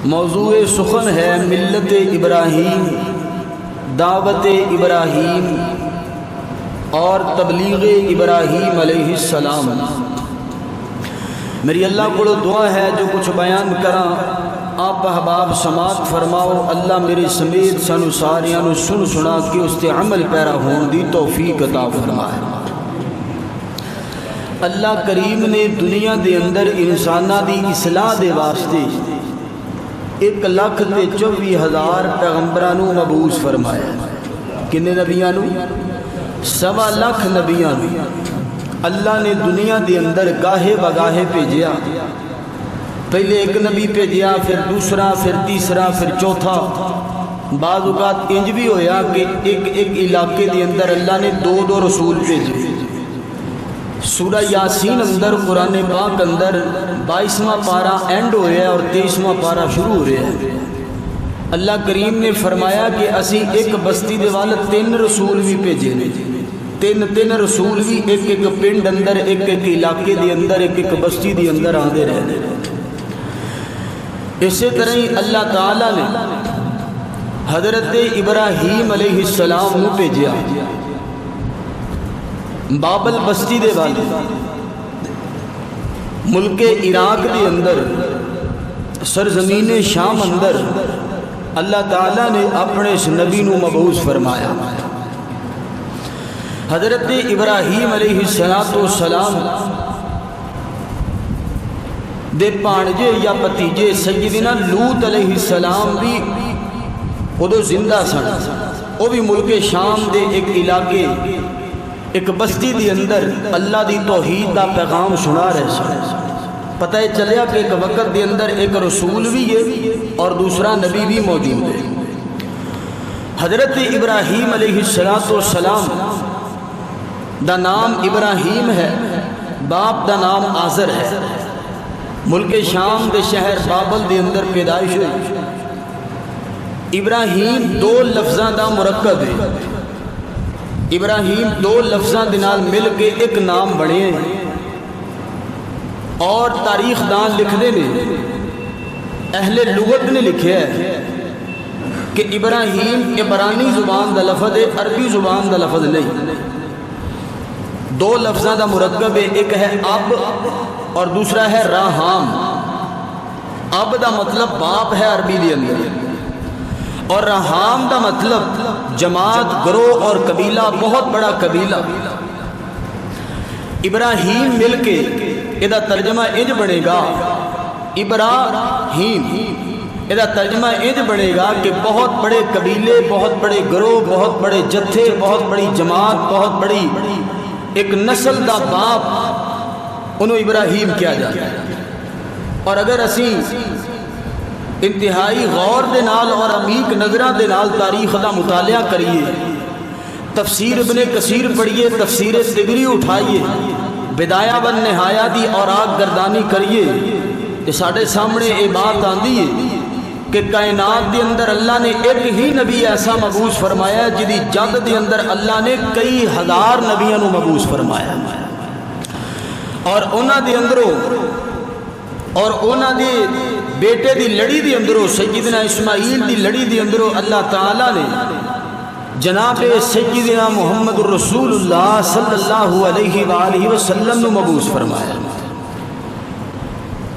موضوع سخن ہے ملت ابراہیم، دعوت ابراہیم اور تبلیغ ابراہیم علیہ السلام۔ میری اللہ کو دعا ہے جو کچھ بیان کراں آپ احباب سماعت فرماؤ، اللہ میرے سمیت سانو ساریاں نو سن سنا کے اس تے عمل پیرا ہون دی توفیق عطا فرمائے۔ اللہ کریم نے دنیا دے اندر انساناں دی اصلاح دے واسطے 1,24,000 پیغمبراں نو مبعوث فرمایا۔ کنے نبیاں نو؟ 1.25 لاکھ نبیاں نو اللہ نے دنیا دے اندر گاہے بگاہے بھیجیا۔ پہلے ایک نبی بھیجیا، پھر دوسرا، پھر تیسرا، پھر چوتھا۔ بعض اوقات انج بھی ہویا کہ ایک علاقے دے اندر اللہ نے 2 رسول بھیجے۔ سورہ یاسین اندر قرآن پاک اندر 22واں پارہ اینڈ ہو رہا ہے اور 23واں پارہ شروع ہو رہا ہے۔ اللہ کریم نے فرمایا کہ اسی ایک بستی دے وال 3 رسول بھی بھیجے نے، تین رسول بھی ایک پنڈ اندر، ایک علاقے دے اندر، ایک بستی دے اندر آندے رہے۔ اسی طرح ہی اللہ تعالیٰ نے حضرت ابراہیم علیہ السلام نو بھیجیا بابل بستی دے والے ملک عراق دے اندر، سرزمین شام اندر اللہ تعالیٰ نے اپنے اس نبی نو مبعوث فرمایا۔ حضرت ابراہیم علیہ السلام دے پانجے یا بتیجے سیدنا لوط علیہ السلام بھی خود زندہ سن۔ وہ بھی ملک شام دے ایک علاقے، ایک بستی دی اندر اللہ دی توحید دا پیغام سنا رہے سن۔ پتہ چلیا کہ ایک وقت دے اندر ایک رسول بھی ہے اور دوسرا نبی بھی موجود ہے۔ حضرت ابراہیم علیہ السلام دا نام ابراہیم ہے، باپ دا نام آزر ہے۔ ملک شام دے شہر بابل دے اندر پیدائش ہوئی۔ ابراہیم 2 لفظاں دا مرکب ہے۔ ابراہیم 2 لفظاں دے نال مل کے ایک نام بنے اور تاریخ دان لکھنے نے، اہل لغت نے لکھا ہے کہ ابراہیم عبرانی زبان دا لفظ ہے، عربی زبان دا لفظ نہیں۔ 2 لفظاں دا مرکب ہے، ایک ہے اب اور دوسرا ہے راہام۔ اب دا مطلب باپ ہے عربی دے اندر، اور راہام دا مطلب جماعت، گروہ اور قبیلہ، بہت بڑا قبیلہ۔ ابراہیم مل کے ادا ترجمہ انج بنے گا، ابراہیم ادا ترجمہ انج بنے گا کہ بہت بڑے قبیلے، بہت بڑے گروہ، بہت بڑے جتھے، بہت بڑی جماعت، بہت بڑی ایک نسل دا باپ انہوں ابراہیم کیا جاتا ہے۔ اور اگر اسی انتہائی غور دے نال اور عمیق نظراں دے نال تاریخ دا مطالعہ کریے، تفسیر ابن کثیر پڑھیے، تفسیر طبری اٹھائیے، بدایہ و نہایہ دی اوراق گردانی کریے، کہ ساڑھے سامنے یہ بات آندی ہے کہ کائنات دے اندر اللہ نے ایک ہی نبی ایسا مبعوث فرمایا جدی جد دے اندر اللہ نے کئی ہزار نبیوں نو مبعوث فرمایا، اور اونا دے اندروں اور اونا دے بیٹے دی لڑی دی اندروں، سیدنا اسماعیل دی لڑی دی اندروں اللہ تعالیٰ نے جناب سیدنا محمد الرسول اللہ صلی اللہ علیہ وآلہ وسلم نو مبعوث فرمایا۔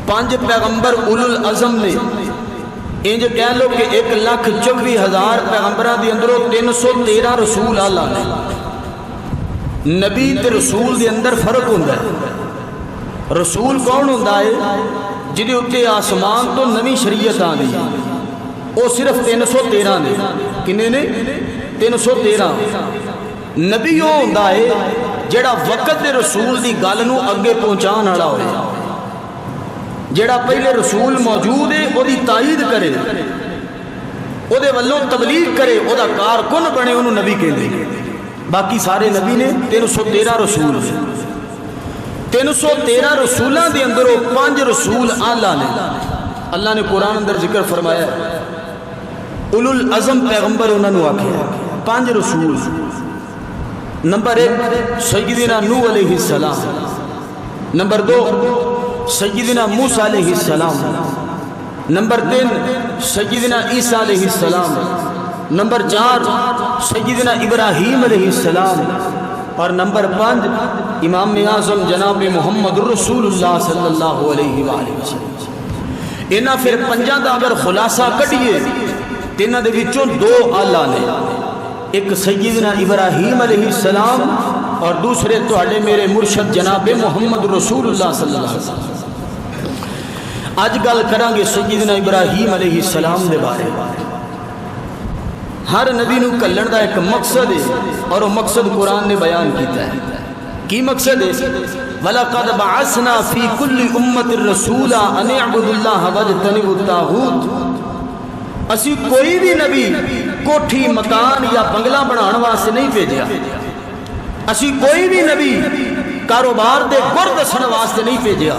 5 پیغمبر اولو العظم نے، انج کہہ لو کہ 1,24,000 پیغمبران دی اندروں 313 رسول اللہ نے۔ نبی تے رسول دے اندر فرق ہوندہ ہے۔ رسول کون ہوندہ ہے؟ جدے اتے آسمان تو نوی شریعت آن دی، وہ صرف 313 نے۔ کنے نے؟ 313۔ نبی وہ ہوندہ ہے جڑا وقت دے رسول دی گل نو اگے پہنچان والا ہوئے، جڑا پہلے رسول موجود ہے وہ دی تائید کرے، وہ دے والوں تبلیغ کرے، وہ دا کارکن بنے، انہوں نبی کہندے۔ باقی سارے نبی نے 313 رسول ہیں۔ 313 رسولان دے اندروں 5 رسول اللہ نے، اللہ نے قرآن اندر ذکر فرمایا اولو العظم پیغمبر انہوں نے آکھے 5 رسول۔ نمبر 1 سیدنا نوح علیہ السلام، نمبر 2 سیدنا موسیٰ علیہ السلام، نمبر 3 سیدنا عیسیٰ علیہ السلام، نمبر 4 سیدنا ابراہیم علیہ السلام، اور نمبر 5 امام اعظم جناب محمد رسول اللہ صلی اللہ علیہ وآلہ وسلم۔ انہاں پھر پنجاں دا اگر خلاصہ کٹیے تیناں دے وچوں 2 آلہ نے، ایک سیدنا ابراہیم علیہ السلام اور دوسرے تواڈے میرے مرشد جناب محمد رسول اللہ صلی اللہ علیہ وسلم۔ آج گل کریں گے سیدنا ابراہیم علیہ السلام دے بارے۔ ہر نبی نو کلن دا ایک مقصد ہے اور وہ مقصد قرآن نے بیان کیتا ہے۔ کی مقصد ہے؟ وَلَقَدْ بَعَثْنَا فِي كُلِّ أُمَّةٍ رَسُولًا أَنِ اعْبُدُوا اللَّهَ وَاجْتَنِبُوا الطَّاغُوتَ۔ اسی کوئی بھی نبی کوٹھی مکان یا بنگلہ بنانے واسطے نہیں بھیجیا، اسی کوئی بھی نبی کاروبار دے گر دسن واسطے نہیں بھیجیا،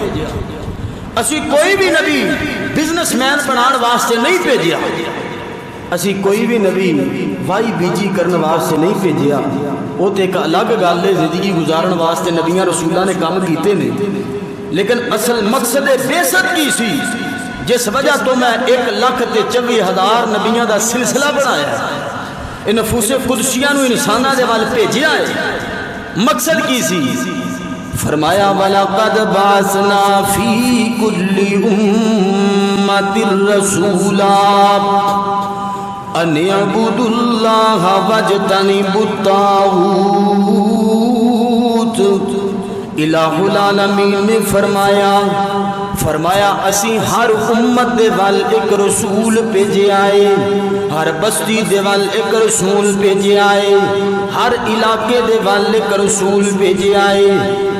اسی کوئی بھی نبی بزنس مین بنانے واسطے نہیں بھیجیا، اسی کوئی بھی نبی وائی بیجی کرنے واسطے نہیں بھیجیا۔ وہ تو ایک الگ گل ہے، زندگی گزارن واسطے نبیاں رسولہ نے کام کیتے نے، لیکن اصل مقصد بعثت کی سی جس وجہ تو میں 1,24,000 نبیاں دا سلسلہ بنایا ہے، نفوس قدسیہ نو انسانہ دے وال بھیجیا ہے۔ مقصد کی سی؟ فرمایا وَلَقَدْ بَعَثْنَا فِي كُلِّ أُمَّةٍ رَسُولًا أَنِ اعْبُدُوا اللَّهَ وَاجْتَنِبُوا الطَّاغُوتَ۔ الہ العالمین نے فرمایا اسی ہر امت دے وال ایک رسول بھیجے آئے، ہر بستی دے وال ایک رسول بھیجے آئے، ہر علاقے دے وال ایک رسول بھیجے آئے۔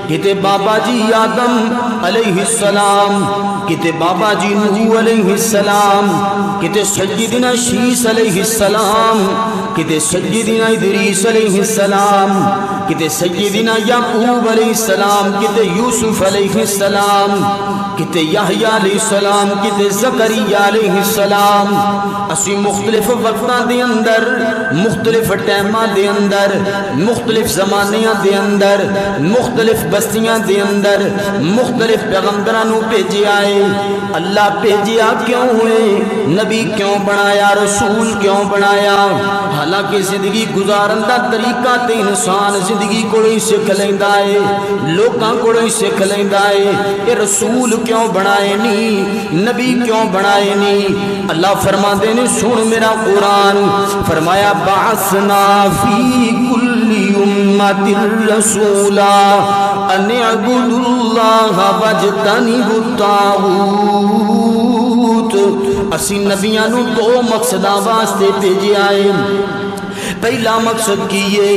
کتے بابا جی آدم علیہ السلام، کتے بابا جی نوح علیہ السلام، کتے سیدنا شیس علیہ السلام، کتے سیدنا ادریس علیہ السلام، کتے سیدنا یعقوب علیہ السلام، کتے یوسف علیہ السلام، کتے یحییٰ علیہ السلام، کتے زکریا علیہ السلام۔ اسی مختلف وقتاں دے اندر، مختلف ٹائماں دے اندر، مختلف زمانیاں دے اندر، مختلف بستیاں دے اندر مختلف پیغمبرانوں بھیجے آئے۔ اللہ بھیجیا کیوں ہوئے؟ نبی کیوں بنایا؟ رسول کیوں بنایا؟ حالانکہ زندگی گزارن دا طریقہ تے انسان زندگی کو ہی سکھ لیندا ہے، لوکاں کو ہی سکھ لیندا ہے۔ اے رسول کیوں بنائے نہیں؟ نبی کیوں بنائے نہیں؟ اللہ فرماندے نے سن میرا قرآن، فرمایا بعثنا فی کل امت رسولا ان اعبدوا اللہ واجتنبوا الطاغوت۔ اسی نبیاں نو 2 مقصداں واسطے بھیجے آئے۔ پہلا مقصد کیے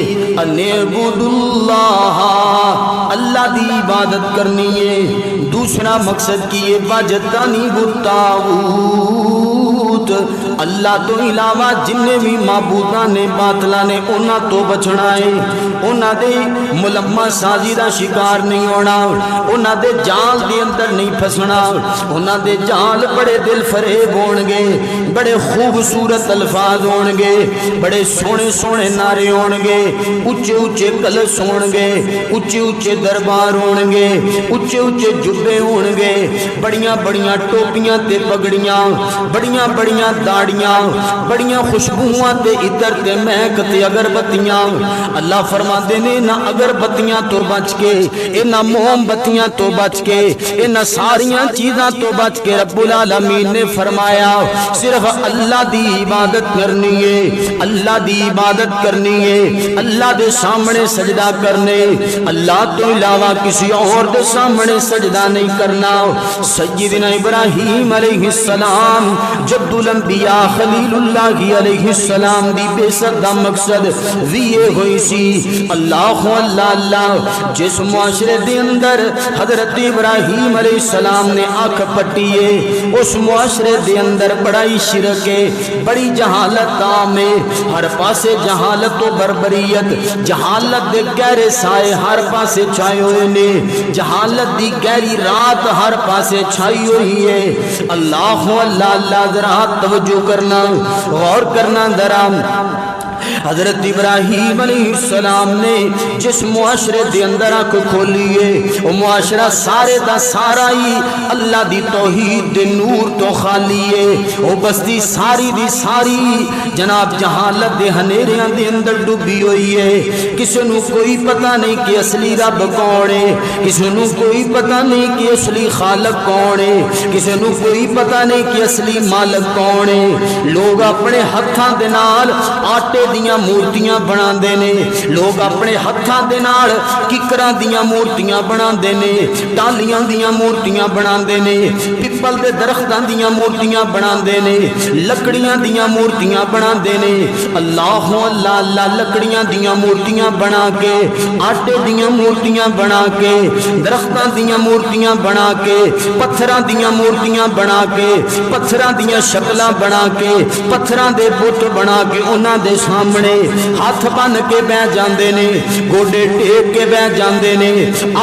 ان اعبدوا اللہ، اللہ دی عبادت کرنی ہے۔ دوسرا مقصد کیے واجتنبوا الطاغوت، اللہ تو علاوہ جننے بھی معبوداں نے باطلاں نے انہاں تو بچنا ہے، انہاں دے ملمہ سازی دا شکار نہیں ہونا، انہاں دے جال دے اندر نہیں پھسنا۔ انہاں دے جال بڑے دل فریب ہونگے، بڑے خوبصورت الفاظ ہونگے، بڑے سونے سونے نعرے ہونگے، اچھے اچھے کلس ہونگے، اچھے اچھے دربار ہونگے، اچھے اچھے جبے ہونگے، بڑیاں بڑیاں ٹوپیاں تے پگڑیاں، بڑیاں بڑیاں داڑیاں، بڑیاں خوشبوواں تے عطر تے مہک تے اگربتیاں۔ اللہ فرماندے نے نہ اگربتیاں تو بچ کے، نہ موم بتیاں تو بچ کے، نہ ساریاں چیزاں تو بچ کے رب العالمین نے فرمایا صرف اللہ دی عبادت کرنی ہے، اللہ دی عبادت کرنی ہے، اللہ دے سامنے سجدہ کرنے، اللہ تو علاوہ کسی اور دے سامنے سجدہ نہیں کرنا۔ سیدنا ابراہیم علیہ السلام جد الانبیاء خلیل اللہ علیہ السلام دی بعثت دا مقصد یہ ہوئی سی اللہ اللہ۔ جس معاشرے دے اندر حضرت ابراہیم علیہ السلام نے آنکھ پٹی ہے، اس معاشرے دے اندر بڑائی شرک ہے، بڑی جہالت عام ہے، ہر پاسے جہالت و بربریت، جہالت دے گہرے سائے ہر پاسے چھائے ہوئے نے، جہالت دی گہری رات ہر پاسے چھائی ہوئی ہے۔ اللہ اللہ ذرا توجہ کرنا، غور کرنا ذرا۔ حضرت ابراہیم علیہ السلام نے جس معاشرے دے اندر آنکھ کھولی ہے وہ معاشرہ سارے دا سارا ہی اللہ دی توحید دے نور تو خالی ہے. وہ بستی ساری دی ساری جناب جہالت دے ہنیریاں دے اندر ڈوبی ہوئی ہے. کسی نو کوئی پتہ نہیں کہ اصلی رب کون ہے, کسی نو کوئی پتہ نہیں کہ اصلی خالق کون ہے, کسی نو کوئی پتہ نہیں کہ اصلی مالک کون ہے. لوگ اپنے ہتھاں دے نال آٹے دیاں مورتیاں بنا دے نے, لوگ اپنے ہتھاں دے نال ککراں دیاں مورتیاں بنا دے نے, ٹالیاں دیاں مورتیاں بنا دے نے, پپل دے درختاں دیاں مورتیاں بنا دے نے, لکڑیاں دیاں مورتیاں بنا دے نے. اللہ اللہ اللہ لکڑیاں دیاں مورتیاں بنا کے, آٹے دیاں مورتیاں بنا کے, درختاں دیاں مورتیاں بنا کے, پتھراں دیاں مورتیاں بنا کے, پتھراں دیاں شکلاں بنا کے, پتھراں دے بت بنا کے انہاں دے سامنے ہاتھ بن کے بہ جاندے نے, گوڈے ٹیک کے بہ جاندے نے,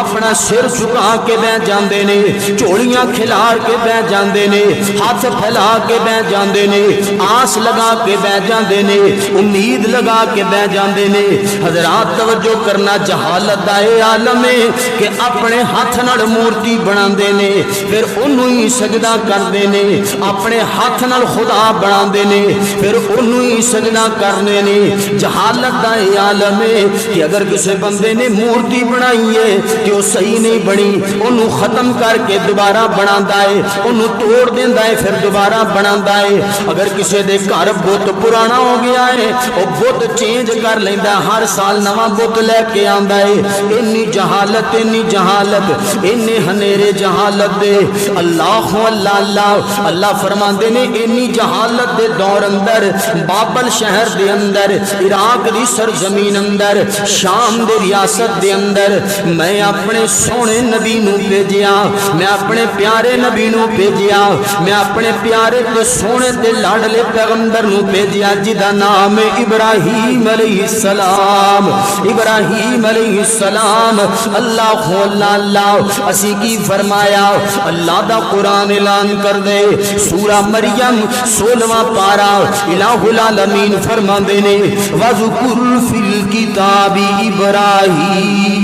اپنا سر جھکا کے بہ جاندے نے, چوڑیاں کھلار کے بہ جاندے نے, ہاتھ پھیلا کے بہ جاندے نے, آس لگا کے بہ جاندے نے, امید لگا کے بہ جاندے نے. حضرات توجہ کرنا, جہالت دا اے عالم ہے کہ اپنے ہاتھ نال مورتی بنا دے نے, پھر انہوں ہی سجدہ کر دے نے, اپنے ہاتھ نال خدا بنا دے نے, پھر انہوں ہی سجدہ کرنے نے. جہالت دا اے عالم ہے کہ اگر کسی بندے نے مورتی بنائی ہے کہ وہ صحیح نہیں بنی, انہوں ختم کر کے دوبارہ بنا ہے, انہوں توڑ دیندا ہے پھر دوبارہ بنا ہے. اگر کسی دے گھر بت پرانا ہو گیا ہے وہ بت چینج کر لیندا, ہر سال نواں بت لے کے آندا ہے. انی جہالت, انی جہالت, انی ہنیرے جہالت دے. اللہ اللہ اللہ اللہ فرماندے نے انی جہالت دے دور اندر بابل شہر دے اندر, عراق دی سرزمین اندر, شام دے ریاست دے اندر میں اپنے سونے نبی نو بھیجیا, میں اپنے پیارے نبی نو بھیجیا, میں اپنے پیارے تے سونے تے لاڈلے پیغمبر نو بھیجیا جدا نام ابراہیم علیہ السلام. ابراہیم علیہ السلام. اللہ اللہ اللہ اسی کی فرمایا, اللہ دا قرآن اعلان کر دے, سورہ مریم 16واں پارا, الہ العالمین فرماندے نے وَذْكُرْ فِي الْكِتَابِ إِبْرَاهِيمَ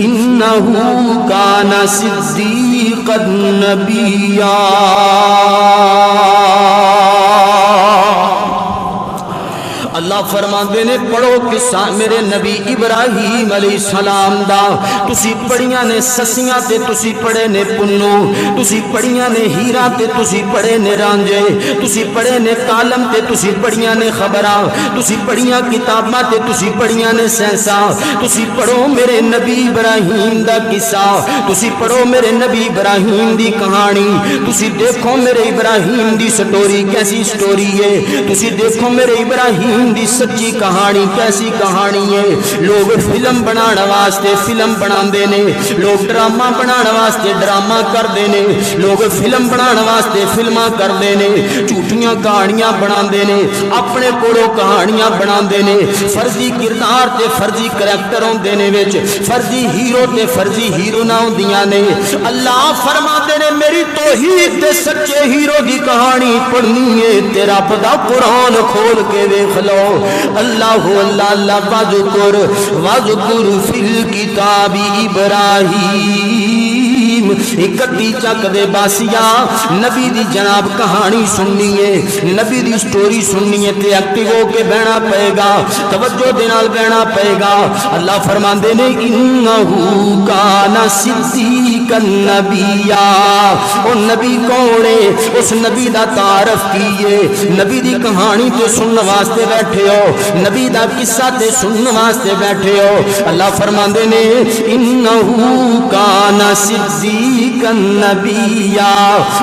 إِنَّهُ كَانَ صِدِّيقًا نَبِيًّا. اللہ فرماندے نے پڑھو قصہ میرے نبی ابراہیم علیہ السلام دا. تسی پڑھیاں نے سسیاں تے تسی پڑھے نے پنو, تسی پڑھیاں نے ہیرا تے تسی پڑھے نے رانجے, تسی پڑھے نے کالم تے تسی پڑھیاں نے خبراں, تسی پڑھیاں کتاباں تے تسی پڑھیاں نے سینساں. تسی پڑھو میرے نبی ابراہیم دا قصہ, تسی پڑھو میرے نبی ابراہیم دی کہانی, تسی دیکھو میرے ابراہیم دی سٹوری کیسی سٹوری ہے, تسی دیکھو میرے ابراہیم دی سچی کہانی کیسی کہانی ہے. لوگ فلم بنانا واسطے فلم بنا دے نے, لوگ ڈرامہ بنانا واسطے ڈرامہ کر دے نے, لوگ فلم بنانا واسطے فلماں کر دے نے, جھوٹیاں کہانیاں بنا دے نے, اپنے کولوں کہانیاں بنا دے نے, فرضی کردار تے فرضی کریکٹر ہوندے نے, وچ فرضی ہیرو تے فرضی ہیروئناں ہوندیاں نے. اللہ فرماندے نے میری توحید تے سچے ہیرو دی کہانی پڑھنی ہے تے رب دا قرآن کھول کے ویکھ لو. اللہ اللہ اللہ وَذْكُرْ فِي الْكِتَابِ إِبْرَاهِيمَ. اکتی چک دے باسیا نبی دی جناب کہانی سننی ہے, نبی دی سٹوری سننی ہے تے ایکٹیو ہو کے بہنا پئے گا, توجہ دے نال بہنا پئے گا. اللہ فرماندے نے انہو کان صدیقا نبیا. او نبی کون ہے, اس نبی دا تعارف کیے, نبی دی کہانی تے سنن واسطے بیٹھے ہو, نبی دا قصہ تے سنن واسطے بیٹھے ہو. اللہ فرماندے نے انہو کان صدیقا نبیا.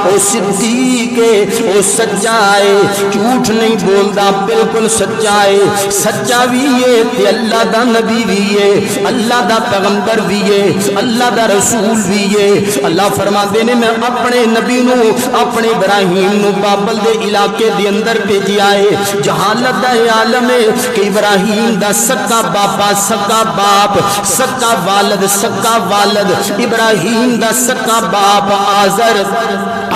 او صدیق ہے, او سچا ہے, جھوٹ نہیں بولدا, بالکل سچا ہے, سچا بھی ہے تے اللہ دا نبی بھی ہے, اللہ دا پیغمبر بھی ہے, اللہ دا رسول بھی ہے. اللہ فرماندے نے میں اپنے نبی نو اپنے ابراہیم نو بابل دے علاقے دے اندر بھیجیا ہے. جہالت دا عالم ہے کہ ابراہیم دا سکا باپا, سکا باپ, سکا والد ابراہیم دا سکا باپ آزر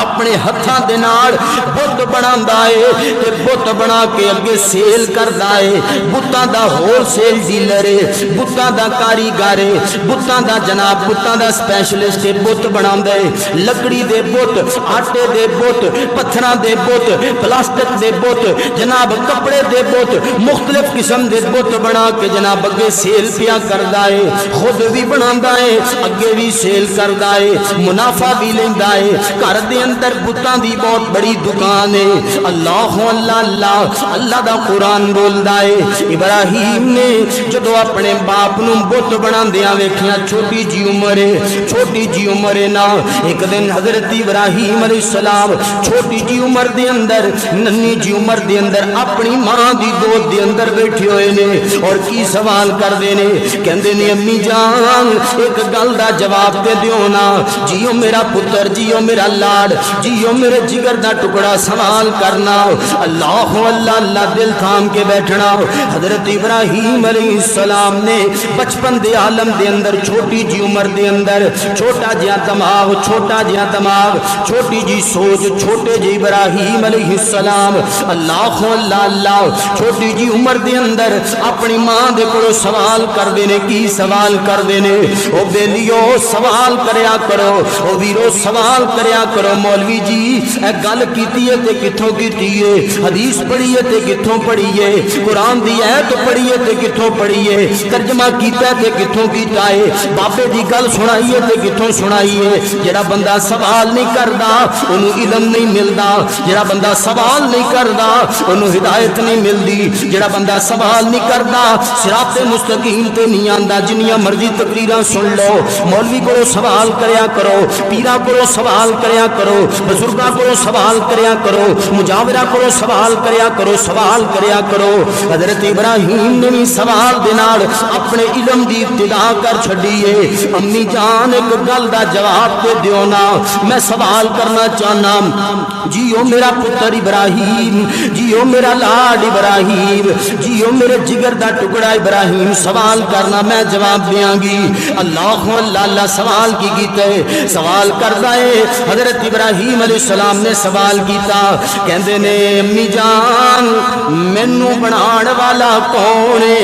اپنے ہتھاں دے نال بت بناوندا ہے تے بت بنا کے اگے سیل کردا ہے. بتاں دا ہول سیل ڈیلر ہے, بتاں دا کاریگر ہے, بتاں دا جناب بتاں دا اسپیشلسٹ ہے. بت بناوندا ہے لکڑی دے بت, آٹے دے بت, پتھراں دے بت, پلاسٹک دے بت, جناب کپڑے دے بت, مختلف قسم دے بت بنا کے جناب اگے سیل پیا کردا ہے. خود بھی بناوندا ہے اگے بھی سیل کردا ہے, منافع بھی لیندا ہے. گھر دے اندر بتاں دی بہت بڑی دکان ہے. اللہ اللہ اللہ اللہ دا قرآن بولدا ہے ابراہیم نے جدو اپنے باپ نو بت بناندیاں ویکھیا, چھوٹی جی عمر ہے, چھوٹی جی عمر ہے نا. ایک دن حضرت ابراہیم علیہ السلام چھوٹی جی عمر دے اندر, ننھی جی عمر دے اندر اپنی ماں دی گود دے اندر بیٹھے ہوئے نے اور کی سوال کردے نے, کہندے نے امی جان ایک گل دا جواب تے دیو نا. جیو میرا پتر, جیو میرا لاڈ, جیو میرے جگر دا ٹکڑا, سوال کرنا. اللہ اللہ اللہ دل تھام کے بیٹھنا. حضرت ابراہیم علیہ السلام نے بچپن دے عالم دے اندر چھوٹی جی عمر دے اندر چھوٹا جہا دماغ, چھوٹا جہا دماغ, چھوٹی جی سوچ, چھوٹے جی ابراہیم علیہ السلام اللہ اللہ اللہ چھوٹی جی عمر دے اندر اپنی ماں دے کولوں سوال کردے نے. کی سوال کردے نے؟ او بیلیو سوال کریا کرو, او ویرو سوال کریا کرو. مولوی جی اے گل کیتی ہے تے کتھوں کیتی ہے, حدیث پڑھی ہے تے کتھوں پڑھی ہے, قرآن دی ایت پڑھی ہے تے کتھوں پڑھی ہے, ترجمہ کیتا ہے تے کتھوں کیتا ہے, بابے دی گل سنائی ہے تے کتھوں سنائی ہے. جڑا بندہ سوال نہیں کردا اونوں علم نہیں ملدا, جڑا بندہ سوال نہیں کردا اونوں ہدایت نہیں ملدی, جڑا بندہ سوال نہیں کردا صراط مستقیم تے نہیں آندا. جنیاں مرضی تقریراں سن لو, مولوی کولوں سوال کریا کرو, پیراں کولوں سوال کریا کرو, بزرگاں کولوں سوال کریا کرو, مجاوراں کولوں سوال کریا کرو, سوال کریا کرو. حضرت ابراہیم نے بھی سوال دے نال اپنے علم دی ابتدا کر چھڈی ہے. امی جان ایک گل دا جواب تے دیو نا, میں سوال کرنا چاہنا. جیو میرا پتر ابراہیم, جیو میرا لاڈ ابراہیم, جیو میرے جگر دا ٹکڑا ابراہیم, سوال کرنا میں جواب دیاں گی. اللہ اللہ اللہ سوال کی کیتا ہے, سوال کردا ہے. حضرت ابراہیم علیہ السلام نے سوال کیتا, کہندے نے امی جان مینوں بناون والا کون ہے؟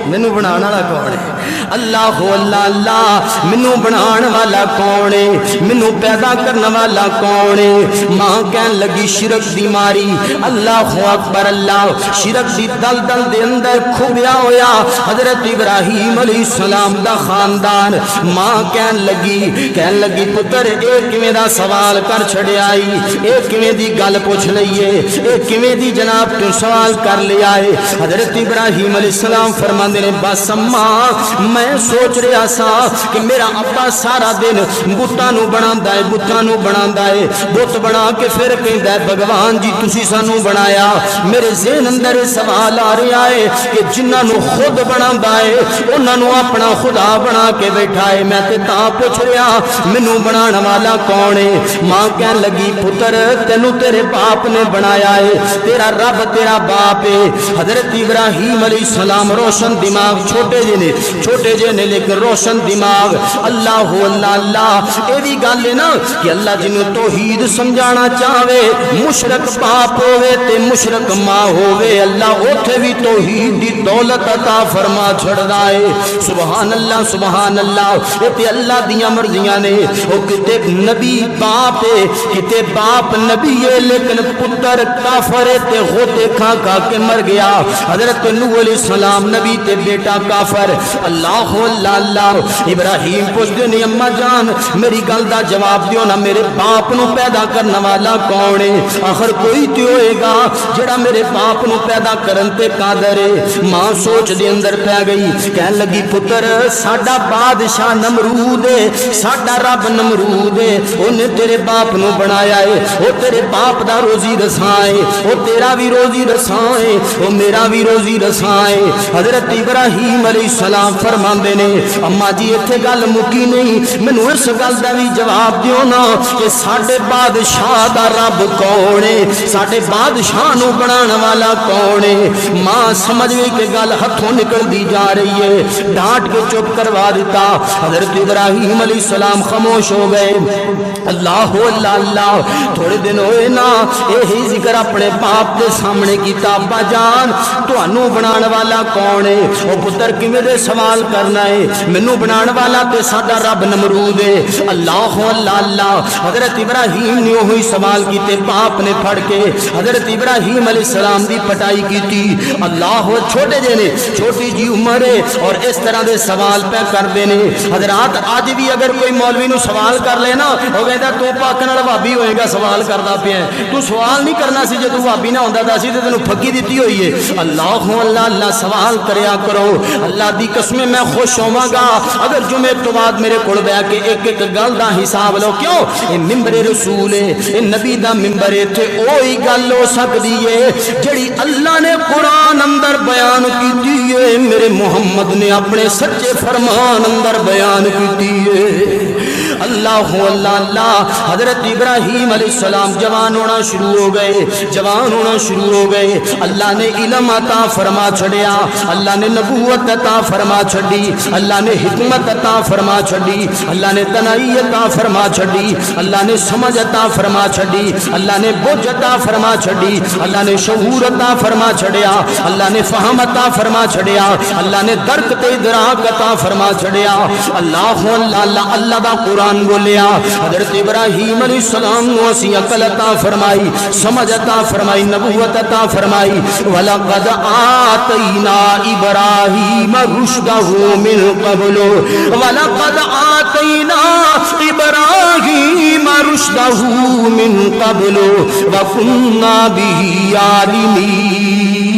مینوں بناون والا کون ہے؟ اللہ اللہ اللہ مینوں بناون والا کون ہے؟ مینوں پیدا کرنے والا کون ہے؟ ماں کہن لگی شرک دی ماری. اللہ اکبر اللہ, شرک دی دل دل دے اندر کھویا ہویا حضرت ابراہیم علیہ السلام دا خاندان. ماں کہن لگی پتر اے کیویں دا سوال کر چھڑیا ای, اے کیویں دی گل پوچھ لئیے, اے کیویں دی جناب تو سوال کر لیا ہے. حضرت ابراہیم علیہ السلام فرماندے نے بس اماں میں سوچ رہا سا کہ میرا ابا سارا دن بتاں نو بناوندا ہے, بتاں نو بناوندا ہے, بت بنا کے پھر کہندا ہے بھگوان جی تسی سانو بنایا. میرے ذہن اندر سوال آ رہا ہے کہ جنہاں نو خود بناوندا ہے انہاں نو اپنا خدا بنا کے بیٹھا ہے. میں تے تاں پوچھ رہا مینوں بناون والا کون ہے؟ ماں کہن لگی پتر تینوں تیرے باپ نے بنایا ہے, تیرا رب تیرا باپ ہے. حضرت ابراہیم علیہ السلام روشن دماغ, چھوٹے جے نے لیکن روشن دماغ. اللہ اللہ اللہ اے بھی گل ہے نا کہ اللہ جنوں توحید سمجھانا چاہے, مشرک باپ ہوے تے مشرک ماں ہوے, اللہ اوتھے بھی توحید دی دولت عطا فرما چھڑدا ہے. سبحان اللہ سبحان اللہ. اے تے اللہ دیاں مرضیاں نے. او کتے نبی باپ ہے, کتے باپ نبی ہے لیکن پتر کافر ہے تے غوطے کھا کھا کے مر گیا. حضرت نوح علیہ السلام نبی تے بیٹا کافر. اللہ اللہ اللہ ابراہیم پوچھتے نے اماں جان میری گل دا جواب دیو نا, میرے باپ نو پیدا کرنے والا کون ہے؟ آخر کوئی تے ہوئے گا جڑا میرے باپ نو پیدا کرن تے قادر ہے. ماں سوچ دے اندر پہ گئی, کہن لگی پتر ساڈا بادشاہ نمرود ہے, ساڈا رب نمرود ہے, انہیں تیرے باپ نو بنایا ہے, وہ تیرے باپ دا روزی رساں ہے, وہ تیرا بھی روزی رساں ہے, وہ میرا بھی روزی رساں ہے. حضرت ابراہیم علیہ السلام فرمایا فرماندے نے اما جی ایتھے گل مکی نہیں مینوں اس گل دا بھی جواب دیو نا کہ ساڈے بادشاہ دا رب کون ہے ساڈے بادشاہ نو بنان والا کون ہے ماں سمجھ گئی کہ گل ہتھوں نکل دی جا رہی ہے ڈانٹ کے چپ کروا دیتا حضرت ابراہیم علیہ السلام خاموش ہو گئے اللہ اللہ اللہ تھوڑے دن ہوئے نا یہی ذکر اپنے باپ دے سامنے کیتا ابا جان تانوں بنان والا کون ہے او پتر کیویں دے سوال کرنا ہے مینوں بنان والا تے ساڈا رب نمرود ہے اللہ اللہ اللہ حضرت ابراہیم نے وہی سوال کیتے باپ نے پھڑ کے حضرت ابراہیم علیہ السلام دی پٹائی کیتی اللہ چھوٹے جے نے چھوٹی جی عمر ہے اور اس طرح دے سوال پہ کردے نے حضرات اج بھی اگر کوئی مولوی نو سوال کر لے نا او کہندا تو پاک نال بھابی ہوئے گا سوال کردا پیا تو سوال نہیں کرنا سی جے تو بھابی نہ ہوندا تا سی تے تینوں پھکی دتی ہوئی ہے اللہ اللہ اللہ سوال کریا کرو اللہ دی قسم میں خوش ہوواں گا اگر جمعے تو بعد میرے کول بیٹھ کے ایک ایک گل دا حساب لو کیوں اے ممبر رسول ہے اے نبی دا ممبر ہے تے اوہی گل ہو سکدی ہے جڑی اللہ نے قرآن اندر بیان کیتی ہے میرے محمد نے اپنے سچے فرمان اندر بیان کیتی ہے اللہ اللہ اللہ حضرت ابراہیم علیہ السلام جوان ہونا شروع ہو گئے جوان ہونا شروع ہو گئے اللہ نے علم عطا فرما چھڑیا اللہ نے نبوت عطا فرما چھڑی اللہ نے حکمت عطا فرما چھڑی اللہ نے تنائی عطا فرما چھڑی اللہ نے سمجھ عطا فرما چھڑی اللہ نے بوجھ عطا فرما چھڑی اللہ نے شعور عطا فرما چھڑیا اللہ نے فہم عطا فرما چھڑیا اللہ نے درک تے ادراک عطا فرما چھڑیا اللہ اللہ اللہ دا قرآن بولیا حضرت ابراہیم علیہ السلام نو اسی عقل عطا فرمائی سمجھ عطا فرمائی نبوت عطا فرمائی وَلَقَدْ آتَيْنَا إِبْرَاهِيمَ رُشْدَهُ مِنْ قَبْلُ وَلَقَدْ آتَيْنَا إِبْرَاهِيمَ رُشْدَهُ مِنْ قَبْلُ وَكُنَّا بِهِ عَالِمِينَ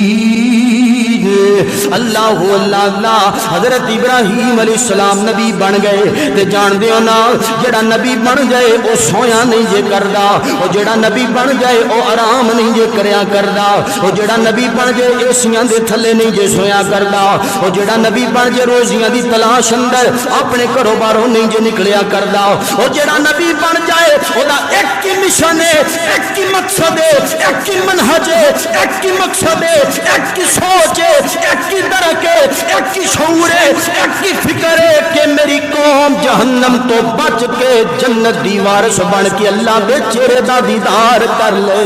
اللہ اللہ اللہ حضرت ابراہیم علیہ السلام نبی بن گئے تے جان دیو نا جڑا نبی بن جائے او سویا نہیں جے کردا او جڑا نبی بن جائے او آرام نہیں جے کریا کردا او جڑا نبی بن جائے ایسیاں دے تھلے نہیں جے سویا کردا او جڑا نبی بن جائے روزیاں دی تلاش اندر اپنے گھروں باہروں نہیں جے نکلیا کردا او جڑا نبی بن جائے او دا ایک ہی مشن ہے ایک ہی مقصد ہے ایک ہی منہج ہے ایک ہی مقصد ہے ایک ہی سوچ ہے ایک کی درک ہے ایک کی شعور ہے ایک کی فکر ہے کہ میری قوم جہنم تو بچ کے جنت دی وارث بن کے اللہ دے چہرے دا دیدار کر لے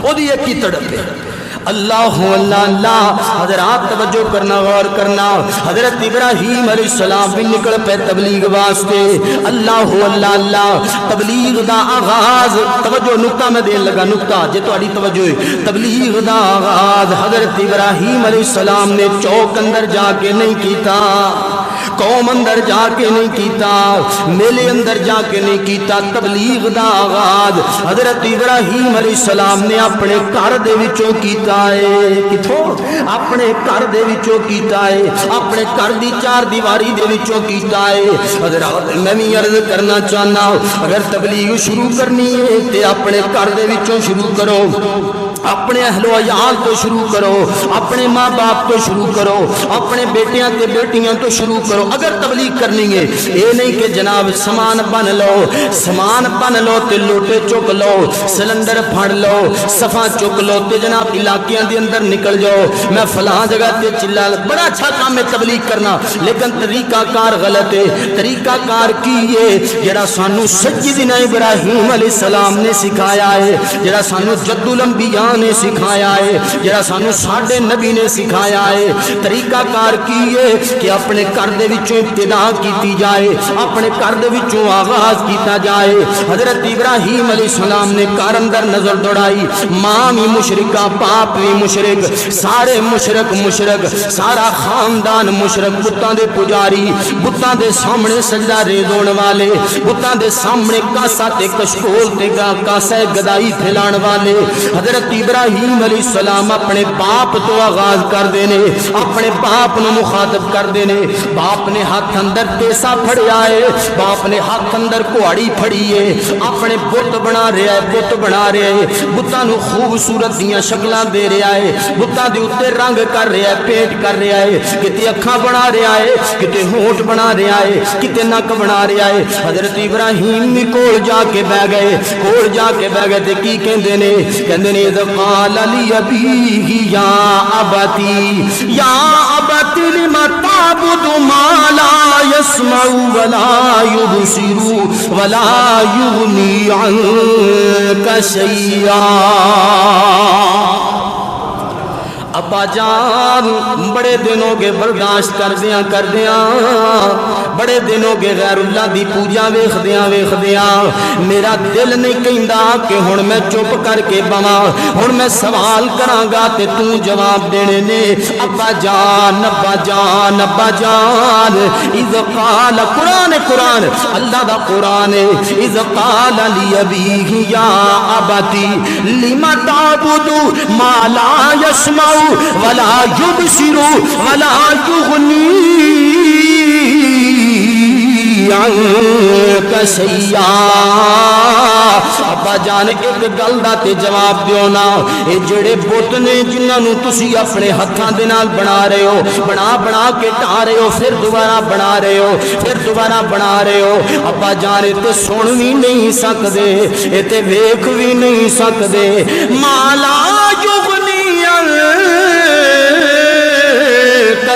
او دی ایک کی تڑپ ہے اللہ اللہ اللہ حضرات توجہ کرنا غور کرنا حضرت ابراہیم علیہ السلام بھی نکل پہ تبلیغ واسطے اللہ اللہ اللہ تبلیغ دا آغاز توجہ نکتہ میں دین لگا نکتہ جے تو آڑی توجہ ہے تبلیغ دا آغاز حضرت ابراہیم علیہ السلام نے چوک اندر جا کے نہیں کیتا قوم اندر جا کے نہیں کیتا میلے اندر جا کے نہیں کیتا تبلیغ دا آغاز حضرت ابراہیم علیہ السلام نے اپنے گھر دے وچوں کیتا ہے کتھوں اپنے گھر دے وچوں کیتا ہے اپنے گھر دی چار دیواری دے وچوں کیتا ہے حضرات میں بھی عرض کرنا چاہنا اگر تبلیغ شروع کرنی ہے تے اپنے گھر دے وچوں شروع کرو اپنے اہل و عیال تو شروع کرو اپنے ماں باپ تو شروع کرو اپنے بیٹیاں تے بیٹیاں تو شروع کرو اگر تبلیغ کرنی ہے یہ نہیں کہ جناب سامان بن لو تے لوٹے چک لو سلنڈر پھڑ لو صفا چک لو تے جناب علاقیاں دے اندر نکل جاؤ میں فلاں جگہ تے چلا بڑا اچھا کام ہے تبلیغ کرنا لیکن طریقہ کار غلط ہے طریقہ کار کی ہے جڑا سانو سیدنا ابراہیم علیہ السلام نے سکھایا ہے جڑا سانو جد الانبیاء نے سکھایا ہے جڑا سانو ساڈے نبی نے سکھایا ہے طریقہ کار کی ہے کہ اپنے گھر دے وچوں ابتدا کیتی جائے اپنے گھر دے وچوں آغاز کیتا جائے حضرت ابراہیم علیہ السلام نے گھر اندر نظر دوڑائی ماں بھی مشرکہ باپ بھی مشرک سارے مشرک سارا خاندان مشرک بتاں دے پجاری بتاں دے سامنے سجدہ ریزون والے بتاں دے سامنے کاسا تے کشکول تے کاسا گدائی پھیلان والے حضرت ابراہیم علیہ السلام اپنے باپ تو آغاز کرتے ہیں، اپنے باپ نو مخاطب کرتے ہیں۔ باپ نے ہاتھ اندر تیسا پھڑیا ہے، باپ نے ہاتھ اندر کہاڑی پھڑی ہے، اپنے بت بنا رہا ہے، بت بنا رہا ہے، بتاں نو خوبصورت دیاں شکلاں دے رہا ہے، بتاں دے اوتے رنگ کر رہا ہے، پینٹ کر رہا ہے، کتے اکھاں بنا رہا ہے، کتے ہونٹ بنا رہا ہے، کتے نک بنا رہا ہے۔ حضرت ابراہیم بھی کول جا کے بہ گئے، کول جا کے بہ گئے تے کی کہندے نے، کہندے نے اذ قال لی ابیہ یا ابتی یا ابتی لم تعبد ما لا يسمع ولا يبصر ولا يغني عنك شيئا۔ ابا جان بڑے دنوں کے برداشت کردیاں بڑے دنوں کے غیر اللہ دی پوجا ویکھدیاں میرا دل نہیں کہندا کہ ہن میں چپ کر کے بواں، ہن میں سوال کراں گا تے تو جواب دینے نے۔ ابا جان ابا جان ابا جان اذ قال قرآن اللہ دا قرآن ہے، اذ قال لی ابیہ یا ابتی لم تعبد ما لا يسمع ولا يبصر ولا يغني عنك شيئا۔ ابا جان ایک گل دا تے جواب دیو نا، اے جڑے بت نے جنہاں نو تسی اپنے ہتھاں دے نال بنا رہے ہو، بنا کے ٹا رہے ہو، پھر دوبارہ بنا رہے ہو، پھر دوبارہ بنا رہے ہو، ابا جان اے تے سن بھی نہیں سکدے، اے تے ویکھ بھی نہیں سکدے۔ مالا یغنی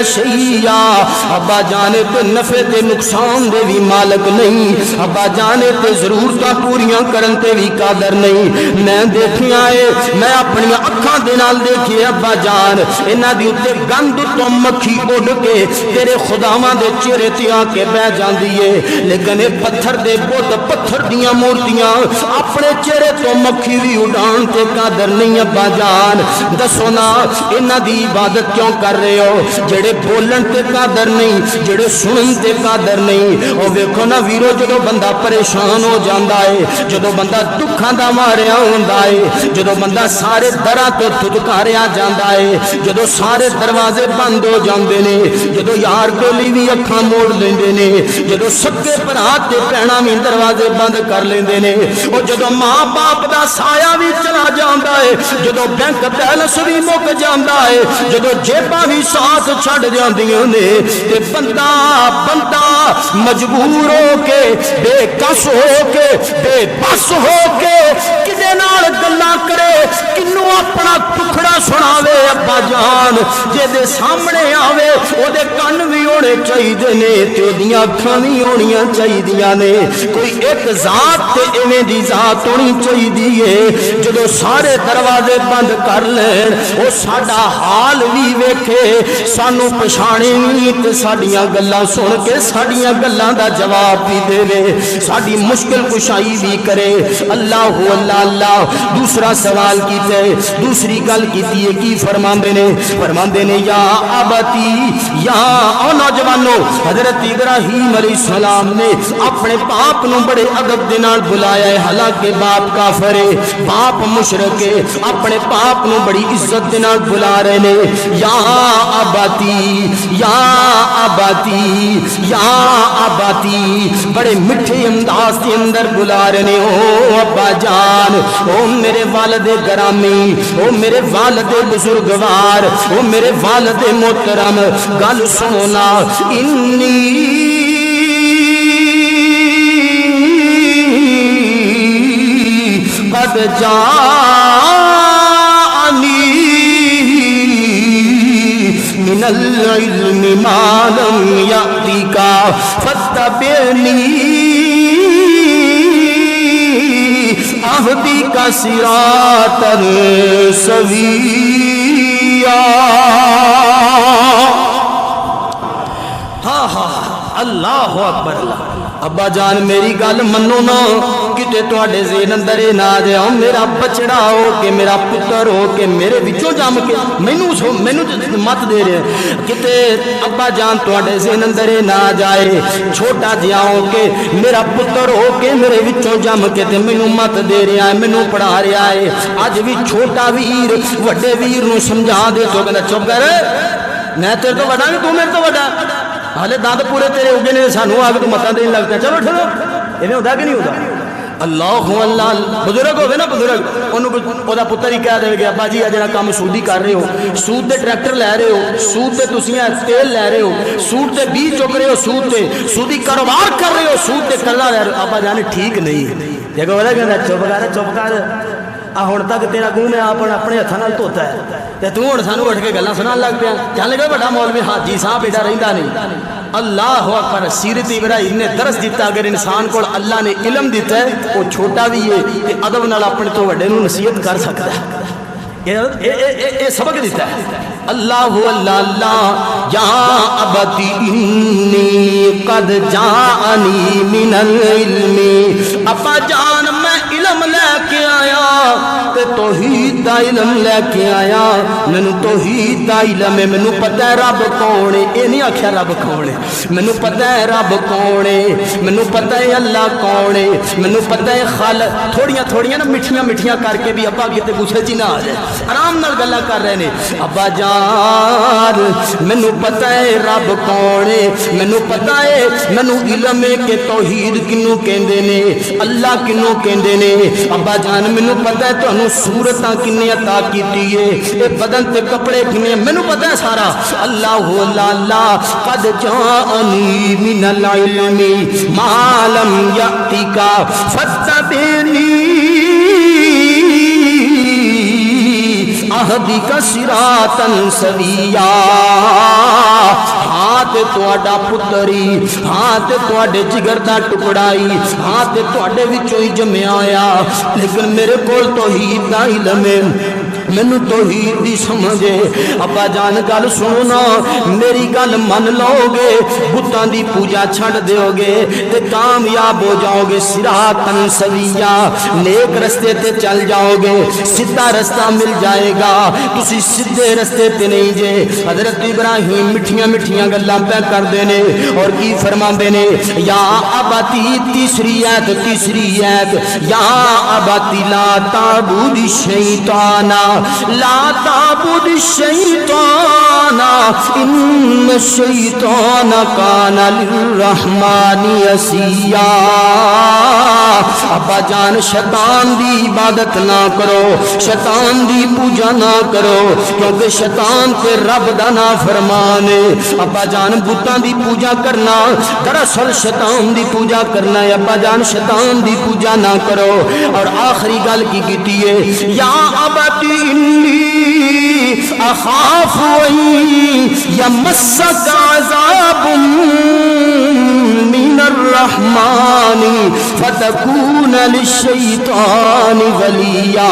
شیعہ ابا جانے تے نفع تے نقصان دے بھی مالک نہیں، ابا جانے تے ضرورتاں پوریاں کرن تے بھی قادر نہیں۔ میں دیکھیا ہے، میں اپنی اکھاں دے نال دیکھے ابا جان انہاں دی اوتے گند تو مکھی اڑ کے تیرے خداواں دے چہرے تے آ کے بہ جاندی ہے، لیکن اے پتھر دے بت پتھر دیاں مورتیاں اپنے چہرے تو مکھی بھی اڑان تے قادر نہیں۔ ابا جان دسو نا انہاں دی عبادت کیوں کر رہے ہو جڑے بولن تے قادر نہیں، جڑے سنن تے قادر نہیں؟ او ویکھو نا ویرو جدو بندہ پریشان ہو جاندا ہے، جدو بندہ دکھاں دا ماریا ہوندا ہے، جدو بندہ سارے دراں تو دھتکاریا جاندا ہے، جدو سارے دروازے بند ہو جاندے نے، جدو یار کولی بھی اکھاں موڑ لیندے نے، جدو سکے بھرا تے بھیڑاں بھی دروازے بند کر لیندے نے، او جدو ماں باپ دا سایہ بھی چلا جاندا ہے، جدو بینک بیلنس بھی مک جاندا ہے، جدو جیباں بھی ساتھ چھڑ جاندیاں نے، تے بندہ مجبور ہو کے بے کس ہو کے بے بس ہو کے کدے نال گلاں کرے، کنوں اپنا ٹکڑا سناوے۔ ابا جان جے دے سامنے آوے او دے کن بھی ہونے چاہیے نے تے اودیاں اکھاں بھی ہونیاں چاہیے نے، کوئی ایک ذات تے ایویں دی ذات ہونی چاہیے جدو سارے دروازے بند کر لین او ساڈا حال بھی ویکھے، سانو پچھانے بھی تے ساڈیاں گلاں سن کے ساڈیاں گلاں دا جواب بھی دے، ساڈی مشکل کشائی بھی کرے۔ اللہ اللہ اللہ۔ دوسرا سوال کیتے، دوسری گل کیتی ہے، کی فرماندے نے یا ابتی یا او نوجوانو، حضرت ابراہیم علیہ السلام نے اپنے باپ نو بڑے ادب دے نال بلایا ہے، حالانکہ باپ کافر ہے، باپ مشرک ہے، اپنے باپ نو بڑی عزت دے نال بلا رہے نے۔ یا ابتی یا ابتی یا ابتی، بڑے میٹھے انداز کے اندر بلا رہے نے، او ابا جان، او میرے والد گرامی، او میرے والد بزرگوار، او میرے والد محترم، گل سنونا، انی قد من العلم ما لم يأتك فاتبعني اهدك صراطا سويا۔ ہاں اللہ اکبر۔ ابا جان میری گل منو نا، کتے تواڈے ذہن اندر اے نہ آ جائے میرا بچڑا ہو کے میرا پتر ہو کے میرے وچوں جم کے مینوں مت دے رہے ہیں کتے ابا جان تواڈے ذہن اندر اے نہ آ جائے چھوٹا جہا ہو کے میرا پتر ہو کے میرے وچوں جم کے تے مینوں مت دے رہا ہے مینوں پڑھا رہا ہے اج بھی چھوٹا ویر وڈے ویر نوں سمجھا دے تو کہندا چپ کر میں تیرے تو وڈا کہ تو میرے تو وڈا حالے دانت پورے تیرے اگے نے سانوں آ کے تو متاں دین لگتا چلو ٹھہرو ایویں ہوندا کہ نہیں ہوندا اللہ اللہ بزرگ ہوگے نا بزرگ انہوں دا پتر ہی کہہ دے گا ابا جی جڑا کام سودی کر رہے ہو سود تے ٹریکٹر لے رہے ہو سود تے تسیاں تیل لے رہے ہو سود تے بیج چک رہے ہو سود تے سودی کاروبار کر رہے ہو سود تے کرنا لے رہے ہو ابا جان ٹھیک نہیں دیکھو بڑا کہندا چپ کر ہن تک تیرا گوں میں اپنے ہاتھاں نال دھوتا ہے تے تو ہن سانوں اٹھ کے گلاں سنان لگ پیا چل گیا بڑا مولوی حاجی صاحب بیٹا رہندا نہیں اللہ اکبر سیرت ابراہیم نے درس دیتا اگر انسان کو اللہ نے علم دیتا ہے وہ چھوٹا بھی ہے تے ادب نال اپنے تو بڑے نوں نصیحت کر سکتا ہے یہ سبق دیتا ہے اللہ اللہ یا ابتی انی قد جاءنی من العلم ابا جان میں علم لے کے آیا تے توحید دا علم لے کے آیا مینوں توحید دا علم ہے مینوں پتہ ہے رب کون ہے اے نہیں آکھیا رب کون ہے مینوں پتہ ہے رب کون ہے مینوں پتہ ہے اللہ کون ہے مینوں پتہ ہے خالق تھوڑیاں نا مٹھیاں کر کے بھی ابا کتے گوشے چ نہ آ جائے آرام نال گلاں کر رہے نے ابا جان مینوں پتہ ہے رب کون ہے مینوں پتہ ہے مینوں علم ہے کہ توحید کنوں کہندے نے اللہ کنوں کہندے نے ابا جان مینوں پتہ ہے تانوں صورتاں کنے عطا کیتی ہے اے بدن تے کپڑے کنے مینوں پتہ ہے سارا اللہ اللہ قد جاءنی من العلم ما لم یأتک فتبعنی اہدک صراطا سویا ہاتھ تواڈا پتری ہاتھ تواڈے جگر دا ٹکڑائی ہاتھ تواڈے وچوں ہی جمیا آیا لیکن میرے کول توحید دا علم ہے مینوں توحید دی سمجھ ابا جان گل سنو نا میری گل من لو گے بتاں دی پوجا چھڈ دیو گے تے کامیاب ہو جاؤ گے صراطا سویا نیک رستے تے چل جاؤ گے سیدھا رستہ مل جائے گا تسی سیدھے رستے تے نہیں جے حضرت ابراہیم مٹھیاں گلاں پہ کردے نے اور کی فرماندے نے یا اباتی تیسری ایت یا اباتی لا تعبد الشیطان لا تعبد الشیطان ان الشیطان کان للرحمن عصیا ابا جان شیطان دی عبادت نہ کرو شیطان دی پوجا نہ کرو کیونکہ شیطان تے رب دا نافرمان ہے ابا جان بتاں دی پوجا کرنا دراصل شیطان دی پوجا کرنا ہے ابا جان شیطان دی پوجا نہ کرو اور آخری گل کی کیتی ہے یا ابتی انی اخاف یمسک عذاب من الرحمن فتکون للشیطان ولیا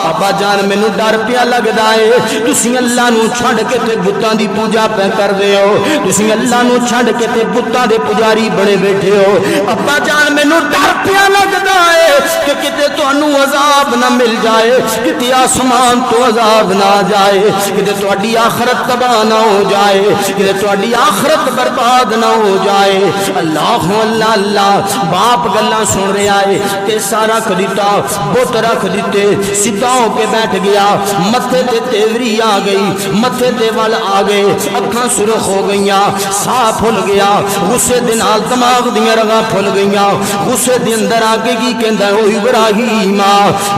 ابا جان مینوں ڈر پیا لگدا ہے تسی اللہ نو چھڈ کے تے بتاں دی پوجا پہ کر دے ہو تسی اللہ نو چھڈ کے تے بتاں دے پجاری بنے بیٹھے ہو ابا جان مینوں ڈر پیا لگدا ہے کہ کتے تانوں عذاب نہ مل جائے کتے آسمان تو عذاب نہ آ جائے کتے تہاڈی آخرت تباہ نہ ہو جائے کتے تہاڈی آخرت برباد نہ ہو جائے اللہ اللہ اللہ باپ گلاں سن رہا ہے تے سارا کدیتا بت رکھ دیتے سیدھا ہو کے بیٹھ گیا متھے تے تیوری آ گئی متھے تے ول آ گئے اکھاں سرخ ہو گئیاں ساہ پھل گیا غصے دے نال دماغ دیاں رگاں پھل گئیاں غصے دے اندر آ کے کی کہندا او ابراہیم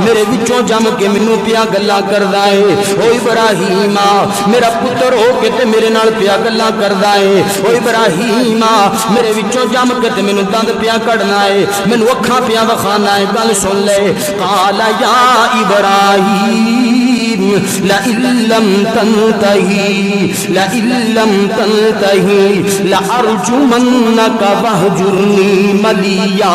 میرے وچوں جم کے مینوں پیا گلاں کردا ہے او ابراہیم میرا پتر ہو کے تے میرے نال پیا گلاں کردا ہے او ابراہیم میرے وچوں جم کے تے مینوں دند پیا کڈنا ہے مینوں اکھاں پیا وکھانا ہے گل سن لے قال یا ابراہیم لئن لم تنتہی لأرجمنک وہجرنی ملیا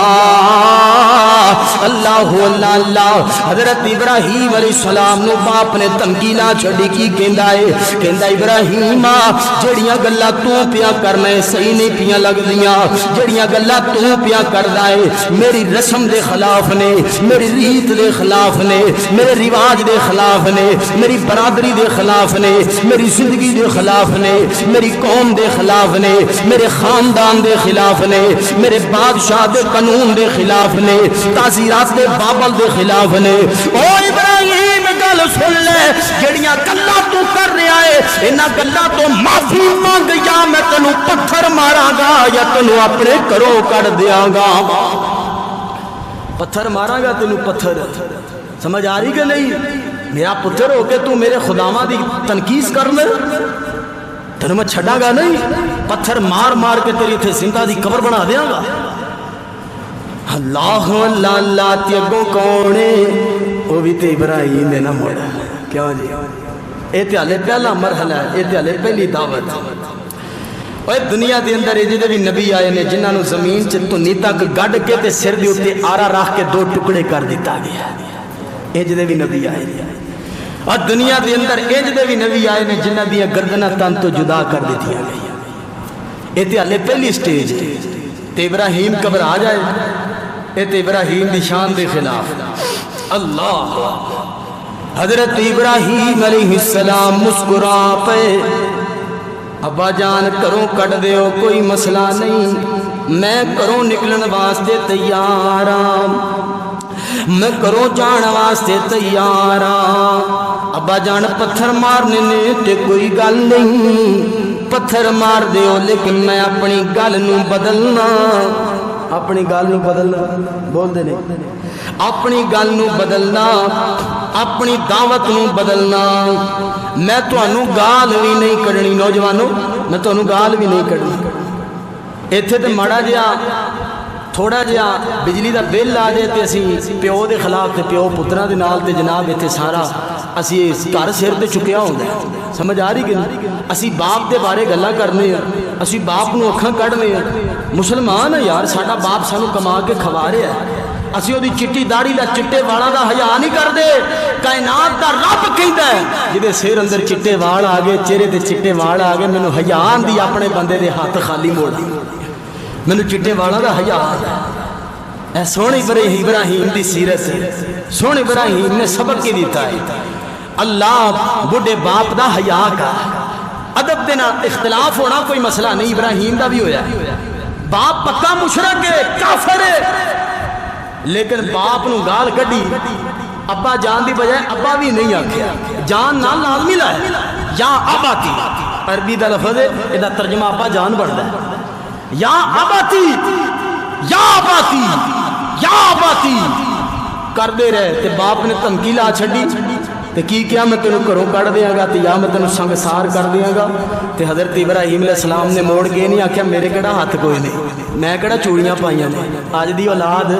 اللہ اللہ اللہ حضرت ابراہیم علیہ السلام نو باپ نے دھمکی نہ چھڈی کی کہندا ہے کہندا ابراہیم جڑیاں گلاں تو پیا کرنا ہے صحیح نہیں پیاں لگدیاں جڑیاں گلاں تو پیا کردا ہے میری رسم دے خلاف نے میری ریت دے خلاف نے میرے رواج دے خلاف نے میری برادری دے خلاف نے میری زندگی دے خلاف نے میری قوم دے خلاف نے میرے خاندان دے خلاف نے میرے بادشاہ دے قانون دے خلاف نے تعزیرات دے بابل دے خلاف نے او ابراہیم گل سن لے جڑیاں گلاں تو کر رہا ہے انہاں گلاں تو معافی مانگ یا میں تینوں پتھر ماراں گا یا تینوں اپنے گھروں کڈ دیاں گا پتھر ماراں گا تینوں پتھر سمجھ آ رہی کہ نہیں میرا پتر ہو کے تو میرے خداواں دی تنقید کرنا تینوں میں چھڈاں گا نہیں پتھر مار مار کے تیری اتنے زندہ دی قبر بنا دیاں گا اللہ اللہ اللہ تے اگوں کون ہے وہ بھی تے ابراہیم نے نہ موڑا کیوں جی اے تے ہلے پہلا مرحلہ ہے اے تے ہلے پہلی دعوت اوے دنیا دے اندر اے جدے بھی نبی آئے نے جنہاں نو زمین چ تنی تک گڈ کے تے سر دے اوتے آرا رکھ کے 2 ٹکڑے کر دتا گیا اے جدے بھی نبی آئے نے اور دنیا دے اندر اے جدے بھی نبی آئے نے جنہاں دی گردناں تن تو جدا کر دتیاں گئیاں اے تے ہلے پہلی سٹیج ہے تے ابراہیم گھبرا جائے اے تے ابراہیم دی شان دے خلاف اللہ حضرت ابراہیم علیہ السلام مسکرا پے ابا جان کروں کٹ دیو کوئی مسئلہ نہیں میں کروں نکلن واسطے تیار میں کروں جان واسطے تیار ابا جان پتھر مارنے نے تے کوئی گل نہیں پتھر مار دیو لیکن میں اپنی گل نو بدلنا اپنی گل نو بدلنا بول دے نہیں اپنی گل نو بدلنا اپنی دعوت نو بدلنا میں تانوں گال بھی نہیں کڈنی نوجوانوں میں تانوں گال بھی نہیں کڈنی ایتھے تے ماڑا جیا تھوڑا جہا بجلی دا بل آ جائے تے اسی پیو دے خلاف تے پیو پتراں دے نال تے جناب ایتھے سارا اسی گھر سر تے چکیا ہوندا سمجھ آ رہی کہ نہیں اسی باپ دے بارے گلاں کرنے ہیں اسی باپ نو اکھاں کڈنے ہیں مسلمان ہے یار ساڈا باپ سانو کما کے کھوا رہا ہے اسی دی چٹی داڑھی دا چٹے والاں دا حیا نہیں کردے کائنات دا رب کہندا ہے جدے سر اندر چٹے وال آ گئے چہرے تے چٹے وال آ گئے مینوں حیا آندی اپنے بندے دے ہاتھ خالی موڑ دی مینوں چٹے والاں دا حیا اے سونے ابراہیم دی سیرت سونے ابراہیم نے سبق کی دیتا ہے اللہ بڑھے باپ دا حیا کا ادب دے نال اختلاف ہونا کوئی مسئلہ نہیں ابراہیم دا بھی ہویا باپ پکا مشرک ہے کافر ہے لیکن باپ نو گال کڈی ابا جان دی بجائے ابا بھی نہیں آکھیا جان نال لازمی لایا یا اباتی عربی دا لفظ ہے ادا ترجمہ ابا جان بڑھدا ہے یا اباتی یا اباتی یا اباتی کر دے رہے تے باپ نے دھمکی لا چھڈی تے کی کیا میں تینوں گھروں کڈ دیاں گا تے یا میں تینوں سنگسار کر دیاں گا تے حضرت ابراہیم علیہ السلام نے موڑ کے نہیں آکھیا میرے کیڑا ہاتھ کوئی نہیں میں کیڑا چوڑیاں پائیاں نے اج دی اولاد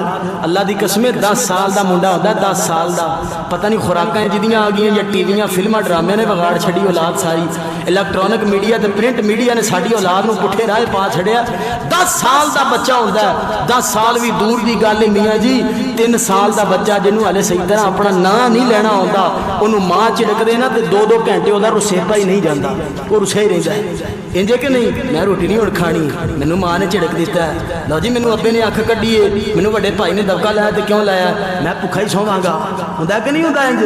اللہ دی قسم 10 سال دا منڈا ہوندا 10 سال دا پتہ نہیں خوراکاں جدیاں آ گئیاں یا ٹی ویاں فلماں ڈرامے نے بگاڑ چھڈی اولاد ساری الیکٹرانک میڈیا تے پرنٹ میڈیا نے ساڈی اولاد نو پٹھے راہ پا چھڑیا 10 سال دا بچہ ہوندا ہے 10 سال بھی دور دی گل ہے میاں جی 3 سال دا بچہ جنوں ہلے صحیح طرح اپنا نام نہیں لینا ہوندا انہوں ماں چڑک دے نا تے 2-2 گھنٹے وہ رسیپا ہی نہیں جانا وہ رسیا ہی رہتا ہے انجے کہ نہیں میں روٹی نہیں ہوں کھانی مینوں ماں نے چڑک دیتا ہے لو جی مینوں ابے نے اکھ کڈی ہے مینوں وڈے بھائی نے دبکا لایا تے کیوں لایا میں بھکھا ہی سوواں گا ہوندا کہ نہیں ہوندا انج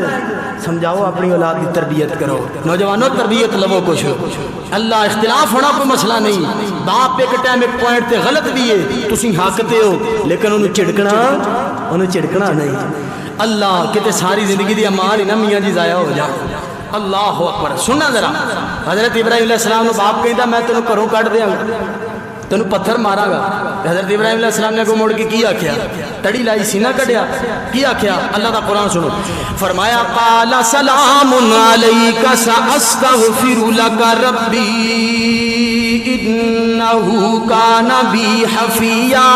سمجھاؤ اپنی اولاد کی تربیت کرو نوجوانوں تربیت لو کچھ اللہ اختلاف ہونا کوئی مسئلہ نہیں باپ ایک ٹائم ایک پوائنٹ تے غلط بھی ہے تسی حق تے ہو لیکن انہوں چڑکنا نہیں اللہ کتے ساری زندگی دی امان ہی نا میاں جی ضائع ہو جائے اللہ اکبر سننا ذرا حضرت ابراہیم علیہ السلام نے باپ کہندا میں تینوں گھروں کڈ دیاں گا تینوں پتھر مارا گا حضرت ابراہیم علیہ السلام نے کو موڑ کے کی آکھیا تڑی لائی سینہ کڈیا کی آکھیا اللہ دا قرآن سنو فرمایا قال سلام علیک ساستغفر لک ربی انہ کان بی حفیا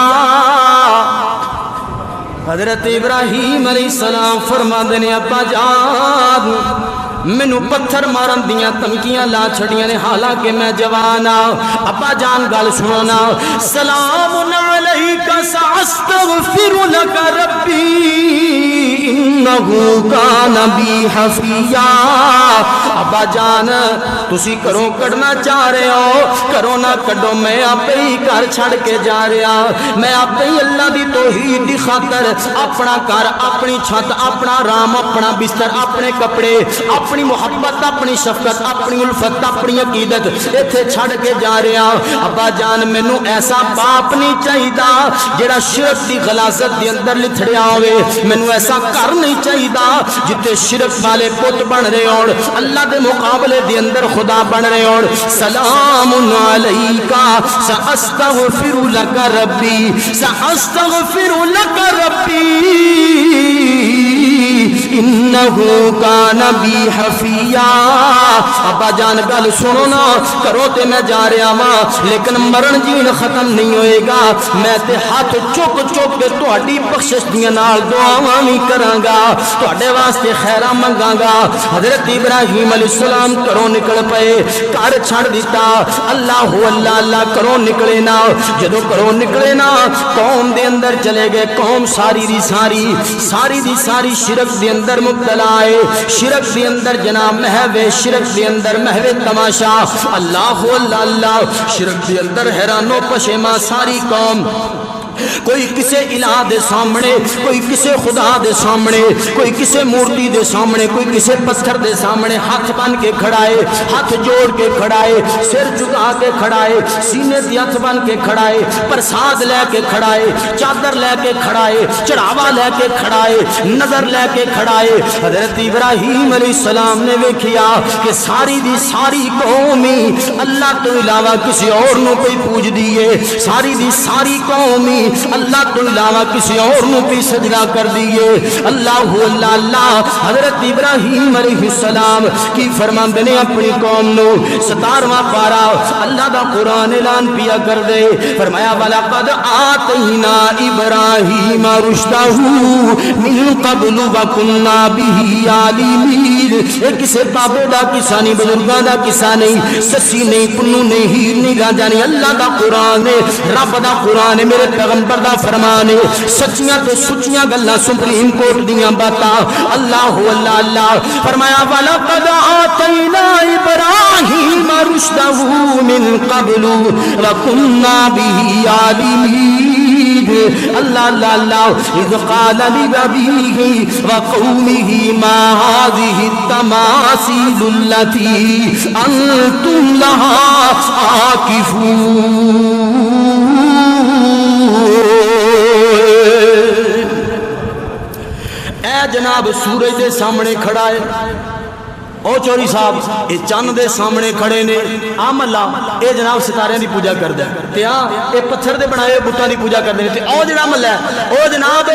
حضرت ابراہیم علیہ السلام فرما دینے ابا جان مینوں پتھر مارن دیاں دھمکیاں لا چھڑیاں نے حالانکہ میں جوان ابا جان گل سنونا سلام علیک ساستغفر لک ربی انہو کان بی حفیہ. ابا جان تسی کرو کڑنا چاہ رہے ہو، کرو نہ کڈو، میں آپ ہی گھر چھڑ کے جا رہا، میں آپ ہی اللہ دی توحید دی خاطر اپنا گھر، اپنی چھت، اپنا رام، اپنا بستر، اپنے کپڑے، اپنی محبت، اپنی شفقت، اپنی الفت، اپنی عقیدت ایتھے چھڑ کے جا رہا. ابا جان مینوں ایسا باپ نہیں چاہیدا جڑا شرک دی غلاظت دے اندر لتھڑیا ہوئے، مینوں ایسا گھر نہیں چاہیدا جتے شرک والے پت بن رہے ہون، اللہ دے مقابلے دے اندر خدا بن رہے ہون. سلام علیکا ساستغفر لک ربی، ساستغفر لک ربی انہو کان بی حفیہ. ابا جان گل سنو نا، کرو تے میں جا رہا ہاں لیکن مرن جین ختم نہیں ہوئے گا. میں تے ہاتھ چک چک کے تہاڈی بخشش دیاں نال دعاواں وی کراں گا، تہاڈے واسطے خیراں منگاں گا. حضرت ابراہیم علیہ السلام کرو نکل پئے، گھر چھڑ دیتا، اللہ اللہ اللہ کرو نکلے نا. جدو کرو نکلے نا قوم دے اندر چلے گئے، قوم ساری دی ساری شرک دے اندر مبتلا ہے، شرک دے اندر جناب محو، شرک دے اندر محو تماشا، اللہ اللہ اللہ، شرک دے اندر حیران و پشیماں ساری قوم. کوئی کسے الہ دے سامنے، کوئی کسے خدا دے سامنے، کوئی کسے مورتی دے سامنے، کوئی کسے پتھر دے سامنے ہاتھ بن کے کھڑائے، ہاتھ جوڑ کے کھڑائے، سر جھکا کے کھڑائے، سینے تے ہاتھ بن کے کھڑائے، پرساد لے کے کھڑائے، چادر لے کے کھڑائے، چڑھاوا لے کے کھڑائے، نظر لے کے کھڑائے. حضرت ابراہیم علیہ السلام نے ویکھیا کہ ساری دی ساری قومی اللہ تو علاوہ کسی اور نو کوئی پوج دیئے، ساری دی ساری قومی اللہ تو علاوہ کسی اور نو بھی سجدہ کر دیئے. اللہ اللہ اللہ. حضرت ابراہیم علیہ السلام کی فرمان نے اپنی قوم نو 17واں پارہ اللہ دا قرآن اعلان پیا کر دے، فرمایا وَلَقَدْ آتَيْنَا إِبْرَاهِيمَ رُشْدَهُ مِن قَبْلُ وَكُنَّا بِهِ عَالِمِينَ. ایک کسے بابے دا قصہ نہیں، بزرگاں دا قصہ نہیں، سسی نہیں، پنو نہیں، ہیر نہیں، راجا نہیں، اللہ دا قرآن ہے، رب دا قرآن ہے، میرے پیغمبر دا فرمان ہے، سچیاں تے سچیاں گلاں سپریم کورٹ دیاں باتاں. اللہ اللہ اللہ. فرمایا وَلَقَدْ آتَيْنَا إِبْرَاهِيمَ رُشْدَهُ مِن قَبْلُ وَكُنَّا بِهِ عَالِمِينَ. اللہ اللہ اللہ. اِذْ قَالَ لِأَبِيهِ وَقَوْمِهِ مَا هَٰذِهِ التَّمَاثِيلُ الَّتِي أَنتُمْ لَهَا عَاكِفُونَ. اے جناب سورج دے سامنے کھڑا ہے، او چوری صاحب اے چند دے سامنے کھڑے نے، عام اللہ اے جناب ستارے دی پوجا کردا ہے، تے اے پتھر دے بنائے بتاں دی پوجا کردے نے، تے او جڑا ملا ہے او جناب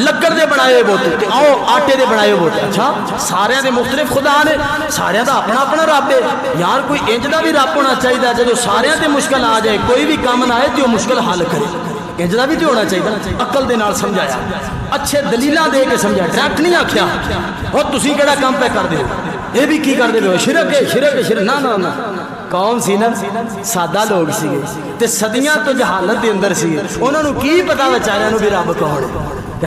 لکڑ دے بنائے بت، تے او آٹے دے بنائے بت. اچھا سارے دے مختلف خدا نے، سارے دا اپنا اپنا رب ہے یار. کوئی انج دا بھی رب ہونا چاہیے جدوں سارے تے مشکل آ جائے، کوئی بھی کام نہ آئے تے او مشکل حل کرے. انج دا بھی تے ہونا چاہیے، عقل دے نال سمجھایا، اچھے دلیلاں دے کے سمجھایا، ڈائریکٹ نہیں آکھیا او تسی کیڑا کام پہ کر دے ہو، یہ بھی کی کر دے ہو، شرک ہے شرک ہے شرک. نہ نہ قوم سی نا سادہ لوگ سی تے صدیاں تو جہالت دے اندر سی، انہاں نو کی پتہ بیچاریاں نو بھی رب کون ہے.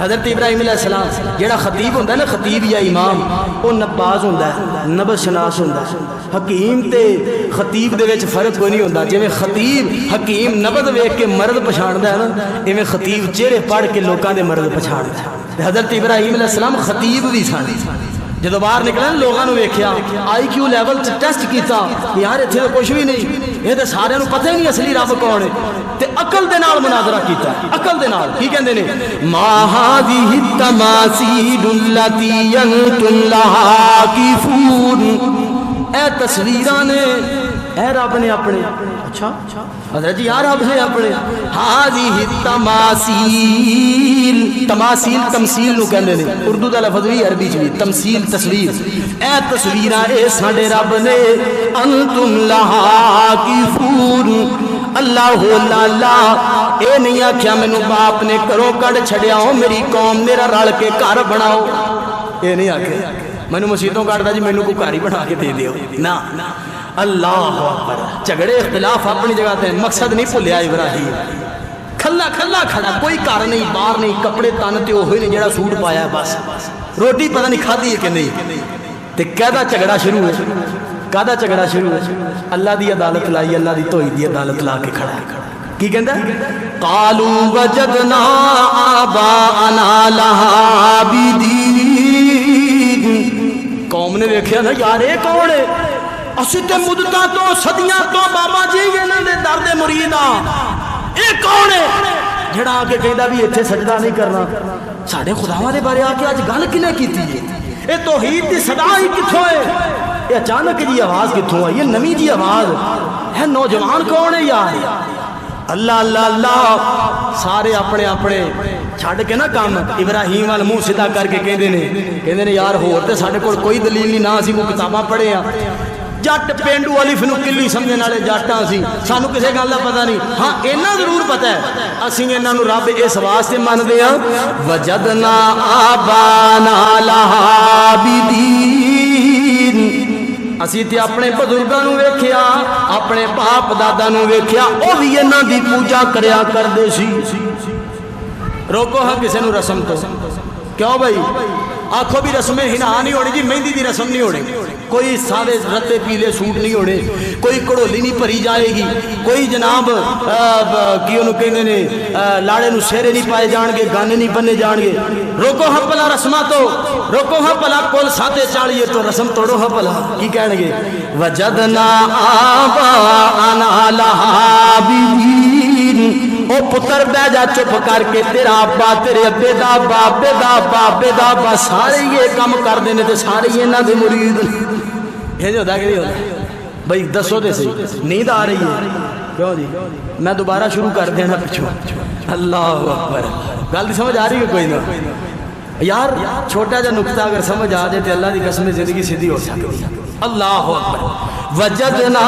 حضرت ابراہیم علیہ السلام جیڑا خطیب ہوندہ ہے نا، خطیب یا امام، وہ نباز ہوندہ ہے، نبض شناس ہوندہ ہے. حکیم تے خطیب دے وچ فرق کوئی نہیں ہوندہ. جی میں خطیب حکیم نبض ویکھ کے مرد پچھاڑدا ہے نا، ایویں خطیب چہرے پڑھ کے لوکاں دے مرد پچھاڑدا ہے. حضرت ابراہیم علیہ السلام خطیب بھی سن. جدو باہر نکلا لوگوں نے ویکھیا، آئی کیو لیول ٹیسٹ کیتا، یار اتنے تو کچھ بھی نہیں، یہ تو سارے پتہ ہی نہیں اصلی رب کون ہے. تے عقل دے نال مناظرہ کیتا، عقل دے نال کی کہندے نے، ما هذه التماثيل التي انتم لها عاكفون. اے تصویراں نے، اے رب نے اپنے. اچھا حضرت جی یار رب نے اپنے. هذه التماثيل، تماثیل تمثیل نو کہندے نے، اردو دا لفظ بھی عربی چ بھی تمثیل تصویر. اے تصویراں اے ساڈے رب نے، انتم لها عاكفون. اللہ اللہ اللہ. اے نہیں آکھیا مینوں باپ نے کرو کڈ چھڑیا ہو، میری قوم میرا رل کے گھر بناؤ. اے نہیں آکھیا مینوں مسیتوں کڈدا جی مینوں کوئی گھر ہی بنا کے دے دیو. نہ اللہ اکبر. جھگڑے اختلاف اپنی جگہ تے، مقصد نہیں بھولیا ابراہیم. کھلا کھلا کھڑا, کوئی گھر نہیں باہر نہیں, کپڑے تن تے اوہی نے جڑا سوٹ پایا بس, روٹی پتہ نہیں کھادی ہے کہ نہیں. تے کہدا جھگڑا شروع ہے, کہدا جھگڑا شروع ہے, اللہ دی عدالت لائی, اللہ دی توئی دی عدالت لا کے کھڑا ہے. کی کہندا قالوا وجدنا آباءنا لها عابدین. قوم نے ویکھیا نا یار اے کون ہے, اسی تے مدتاں تو صدیاں تو بابا جی انہاں دے در دے مرید ہاں, اے کون ہے جڑا آ کے کہندا بھی ایتھے سجدہ نہیں کرنا. ساڈے خداواں دے بارے آ کے اج گل کنے کیتی ہے, اے توحید دی صدا ہی کتھوں ہے, یہ اچانک جی آواز کتھوں آئی, یہ نمی جی آواز ہے, نوجوان کون ہے یار. اللہ اللہ اللہ سارے اپنے اپنے چھڈ کے نا کام ابراہیم وال منہ سیدھا کر کے کہندے نے یار ہور تے ساڈے کول کوئی دلیل نہیں, نہ اسی کو کتاباں پڑھے ہاں, جٹ پینڈو الف نو کلی سمجھن والے جٹاں سی, سانو کسے گل دا پتہ نہیں. ہاں اینا ضرور پتہ ہے اسی انہاں نو رب اس واسطے مندے ہاں وجدنا آبانا لها عابدین. اسی تے اپنے بزرگاں نو ویکھیا, اپنے باپ دادا نو ویکھیا, او وی انہاں دی پوجا کریا کردے سی. روکو ہاں کسے نو رسم تو, کیوں بھائی آنکھوں بھی رسمیں ہنا نہیں ہونی جی, مہندی دی رسم نہیں ہونی, کوئی سادے رتے پیلے سوٹ نہیں ہونے, کوئی کڑولی نہیں بھری جائے گی, کوئی جناب کی انہوں کہنے نے لاڑے نو سہرے نہیں پائے جان گے, گانے نہیں بننے جان گے. روکو ہاں پلا رسمہ تو, روکو ہاں پلا کل ساتے چاڑیے تو رسم توڑو ہاں پلا. کی کہنے گے وجدنا آباءنا لها عابدین. او پتر بہ جا چپ کر کے, تیرا ابا تیرے ابے دا ابا ابے دا ابا ابے دا ابا سارے یہ کام کر دینے تے سارے یہ انہاں دے مرید. یہ جو ہوتا کہ نہیں ہوتا بھائی دسو دے سی, نیند آ رہی ہے کیوں جی, میں دوبارہ شروع کر دینا پچھو. اللہ اکبر, گل سمجھ آ رہی ہے کوئی نہ یار, چھوٹا جا نقطہ اگر سمجھ آ جائے تو اللہ دی قسم زندگی سیدھی ہو سکتی ہے. اللہ اکبر. وجدنا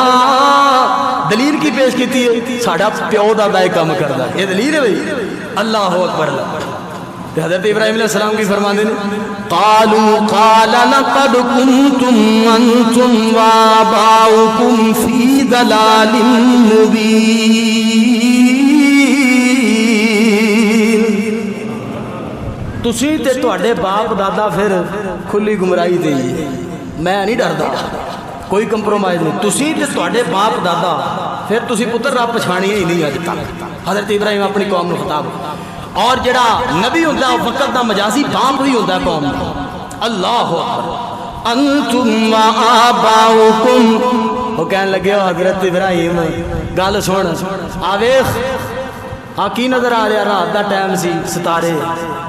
دلیل کی پیش کیتی ہے, ساڈا پیو دادا یہ کام کردا, یہ دلیل ہے بھائی. اللہ اکبر. حضرت ابراہیم علیہ السلام کی فرماندے نے قالوا قال لقد كنتم انتم وآباؤكم في ضلال مبين. تسی تے تواڈے باپ دادا پھر کھلی گمراہی تے, میں نہیں ڈردا, کوئی کمپرومائز نہیں. تسی تے تواڈے باپ دادا پھر تسی پتر رب پچھاڑی ہی نہیں اج تک. حضرت ابراہیم اپنی قوم نو خطاب, اور جڑا نبی ہوندا وقت دا مجازی باپ ہی ہوندا قوم دا. اللہ اکبر. انتم وآباؤکم, وہ کہنے لگے حضرت ابراہیم گل سن, آویخ ہاں کی نظر آ رہا, رات دا ٹائم سی, ستارے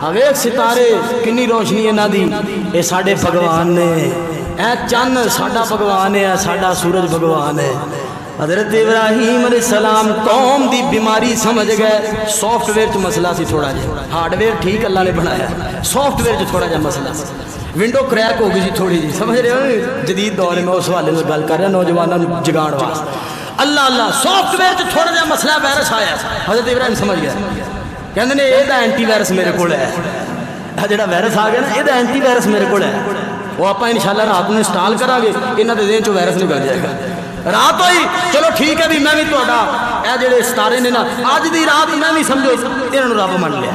آویخ, ستارے کنی روشنی انہاں دی, اے ساڈے بھگوان نے, اے چن ساڈا بھگوان ہے, ساڈا سورج بھگوان ہے. حضرت ابراہیم علیہ السلام قوم دی بیماری سمجھ گئے. سافٹ ویئر چ مسئلہ سی تھوڑا جا, ہارڈ ویئر ٹھیک اللہ نے بنایا, سافٹ ویئر چ تھوڑا جا مسئلہ سی, ونڈو کریک ہو گئی سی تھوڑی جی, سمجھ رہے ہو جدید دور میں اس حوالے سے گل کر رہا نوجوانوں جگاڑ واسطے. اللہ اللہ سافٹ ویئر چ تھوڑا جا مسئلہ وائرس آیا, حضرت ابراہیم سمجھ گیا, کہندے نے یہ اینٹی وائرس میرے کو ہے, جڑا وائرس آ گیا نا یہ اینٹی وائرس میرے کو ہے, وہ آپ انشاءاللہ رات کو انسٹال کرا گے, انہاں دے ذہن چ وائرس نکل جائے گا. رات ہوئی چلو ٹھیک ہے بھی, میں بھی تہاڈا اے جڑے ستارے نے نا اج دی رات میں بھی سمجھو انہاں نو رب من لیا.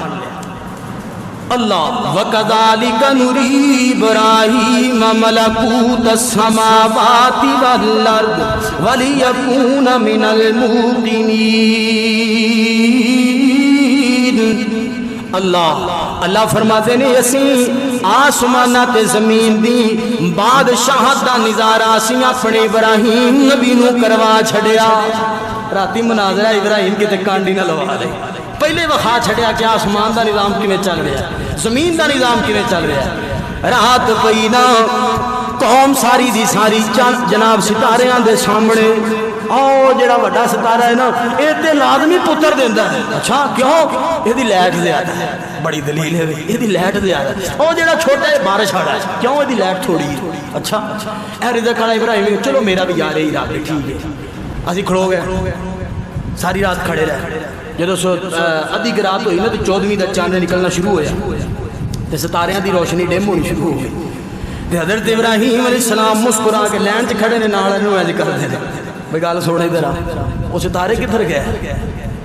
اللہ وَكَذَلِكَ نُرِي إِبْرَاهِيمَ مَلَكُوتَ السَّمَاوَاتِ وَالْأَرْضِ وَلِيَكُونَ مِنَ الْمُوقِنِينَ. اللہ فرماتے نے اسی آسمانہ تے زمین دی بادشاہت دا نظارہ اسی اپنے ابراہیم نبی نو کروا چھڑیا. راتی مناظرہ ابراہیم کی تے کانڈی نہ لوا دے, پہلے وخا چھڑیا کہ آسمان دا نظام کیویں چل رہا ہے, زمین دا نظام کیویں چل رہا ہے. رات پئی نا قوم ساری دی ساری جناب ستاریاں دے سامنے, او جڑا وڈا ستارہ ہے نا اے تے لازمی پتر دیندا ہے. اچھا کیوں, یہ دی لائٹ زیادہ ہے, بڑی دلیل ہے, یہ دی لائٹ زیادہ ہے. او جڑا چھوٹا ہے بارش والا ہے, کیوں یہ دی لائٹ تھوڑی ہے. اچھا اے رزق والا ابراہیم, چلو میرا بھی یار ہی رب ٹھیک ہے. اسی کھڑو گئے ساری رات کھڑے رہے, جدو ادھی رات ہوئی نا تو 14ویں دا چاند نکلنا شروع ہویا تے ستاریاں دی روشنی ڈیم ہونی شروع ہو گئی. تے حضرت ابراہیم علیہ السلام مسکرا کے لین چ کھڑے نے, نال انہوں ذکر دے بھئی گل سونے ادھر آ, وہ ستارے کدھر گئے,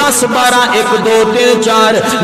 10 12 1 2 3 4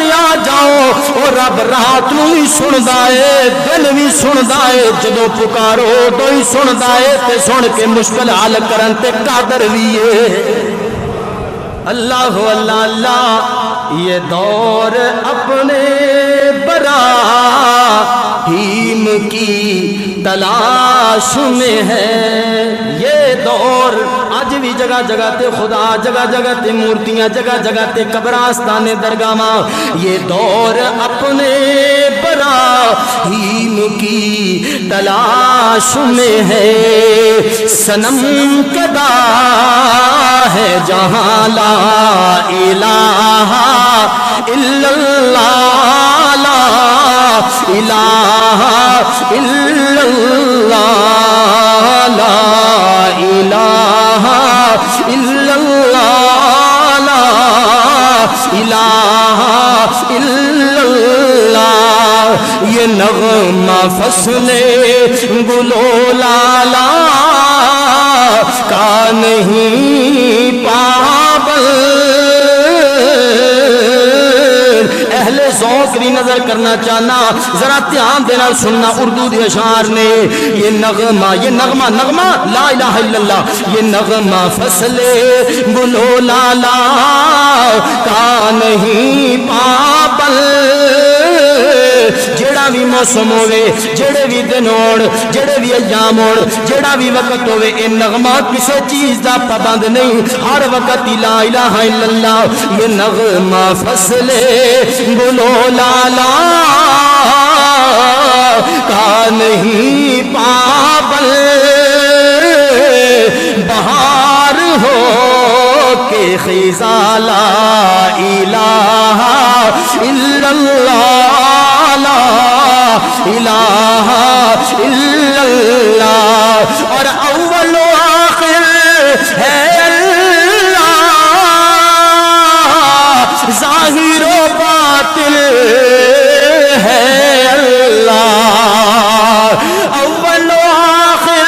تے آ جاؤ او رب رات نو بھی سندا ہے دن بھی سندا ہے جدوں پکارو تو ہی سندا ہے تے سن کے مشکل حل کرن تے قادر بھی ہے اللہ اللہ اللہ یہ دور اپنے براہیم کی تلاش میں ہے یہ دور آج بھی جگہ جگہ تے خدا جگہ جگہ تے مورتیاں جگہ جگہ تے قبرستان درگاہاں یہ دور اپنے براہیم کی تلاش میں ہے صنم کدا ہے جہاں لا الہ الا اللہ لا الہ الا اللہ لا الہ الا اللہ لا الہ الا اللہ یہ نغمہ فصل گلو لالا کا نہیں پابل اہل ذوق کی نظر کرنا چاہنا ذرا دھیان دینا سننا اردو دے اشعار نے یہ نغمہ نغمہ لا الہ الا اللہ یہ نغمہ فصل گلو لالا کا نہیں پابل جیڑا بھی موسم ہوئے جیڑے بھی دن ہوڑ جیڑے بھی ایام ہوڑ جیڑا بھی وقت ہوئے اے نغمہ کسے چیز دا پابند نہیں ہر وقت لا الہ الا اللہ یہ نغمہ فصل گلو لالا کا نہیں پابل بہار ہو کے خزاں لا الہ الا اللہ لا الہ الا اللہ اور اول و آخر ہے اللہ ظاہر و باطن ہے اللہ اول و آخر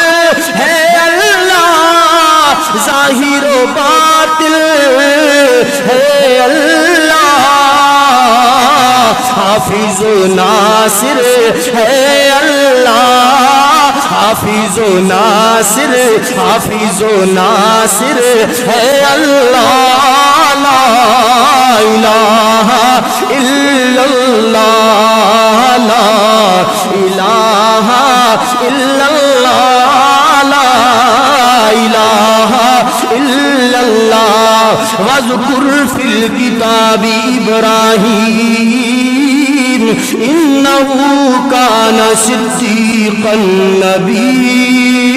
ہے اللہ ظاہر و باطن ہے اللہ حافظ و ناصر ہے اللہ حافظ و ناصر ہے اللہ لا الہ الا اللہ لا الہ الا اللہ لا الہ الا اللہ واذکر فی الکتاب ابراہیم انہ کان صدیقا نبیّا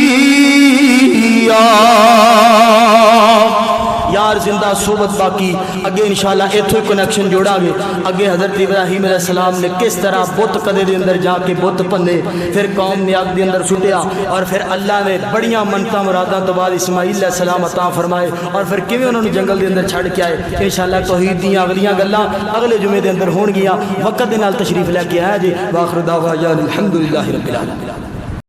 یار زندہ صحبت باقی اگے انشاءاللہ ایتھو کنیکشن جوڑا گے اگے حضرت ابراہیم علیہ السلام نے کس طرح بت قدے دے اندر جا کے بت پنے پھر قوم نے آگ دے اندر سٹیا اور پھر اللہ نے بڑیاں منتاں مراداں تو بعد اسماعیل علیہ السلام عطا فرمائے اور پھر کیویں انہوں نے جنگل دے اندر چھڑ کے آئے انشاءاللہ توحید دیاں اگلیاں گلاں اگلے جمعے دے اندر ہون گیاں وقت دے نال تشریف لے کے آیا جی واخر دعوانا الحمدللہ رب العالمین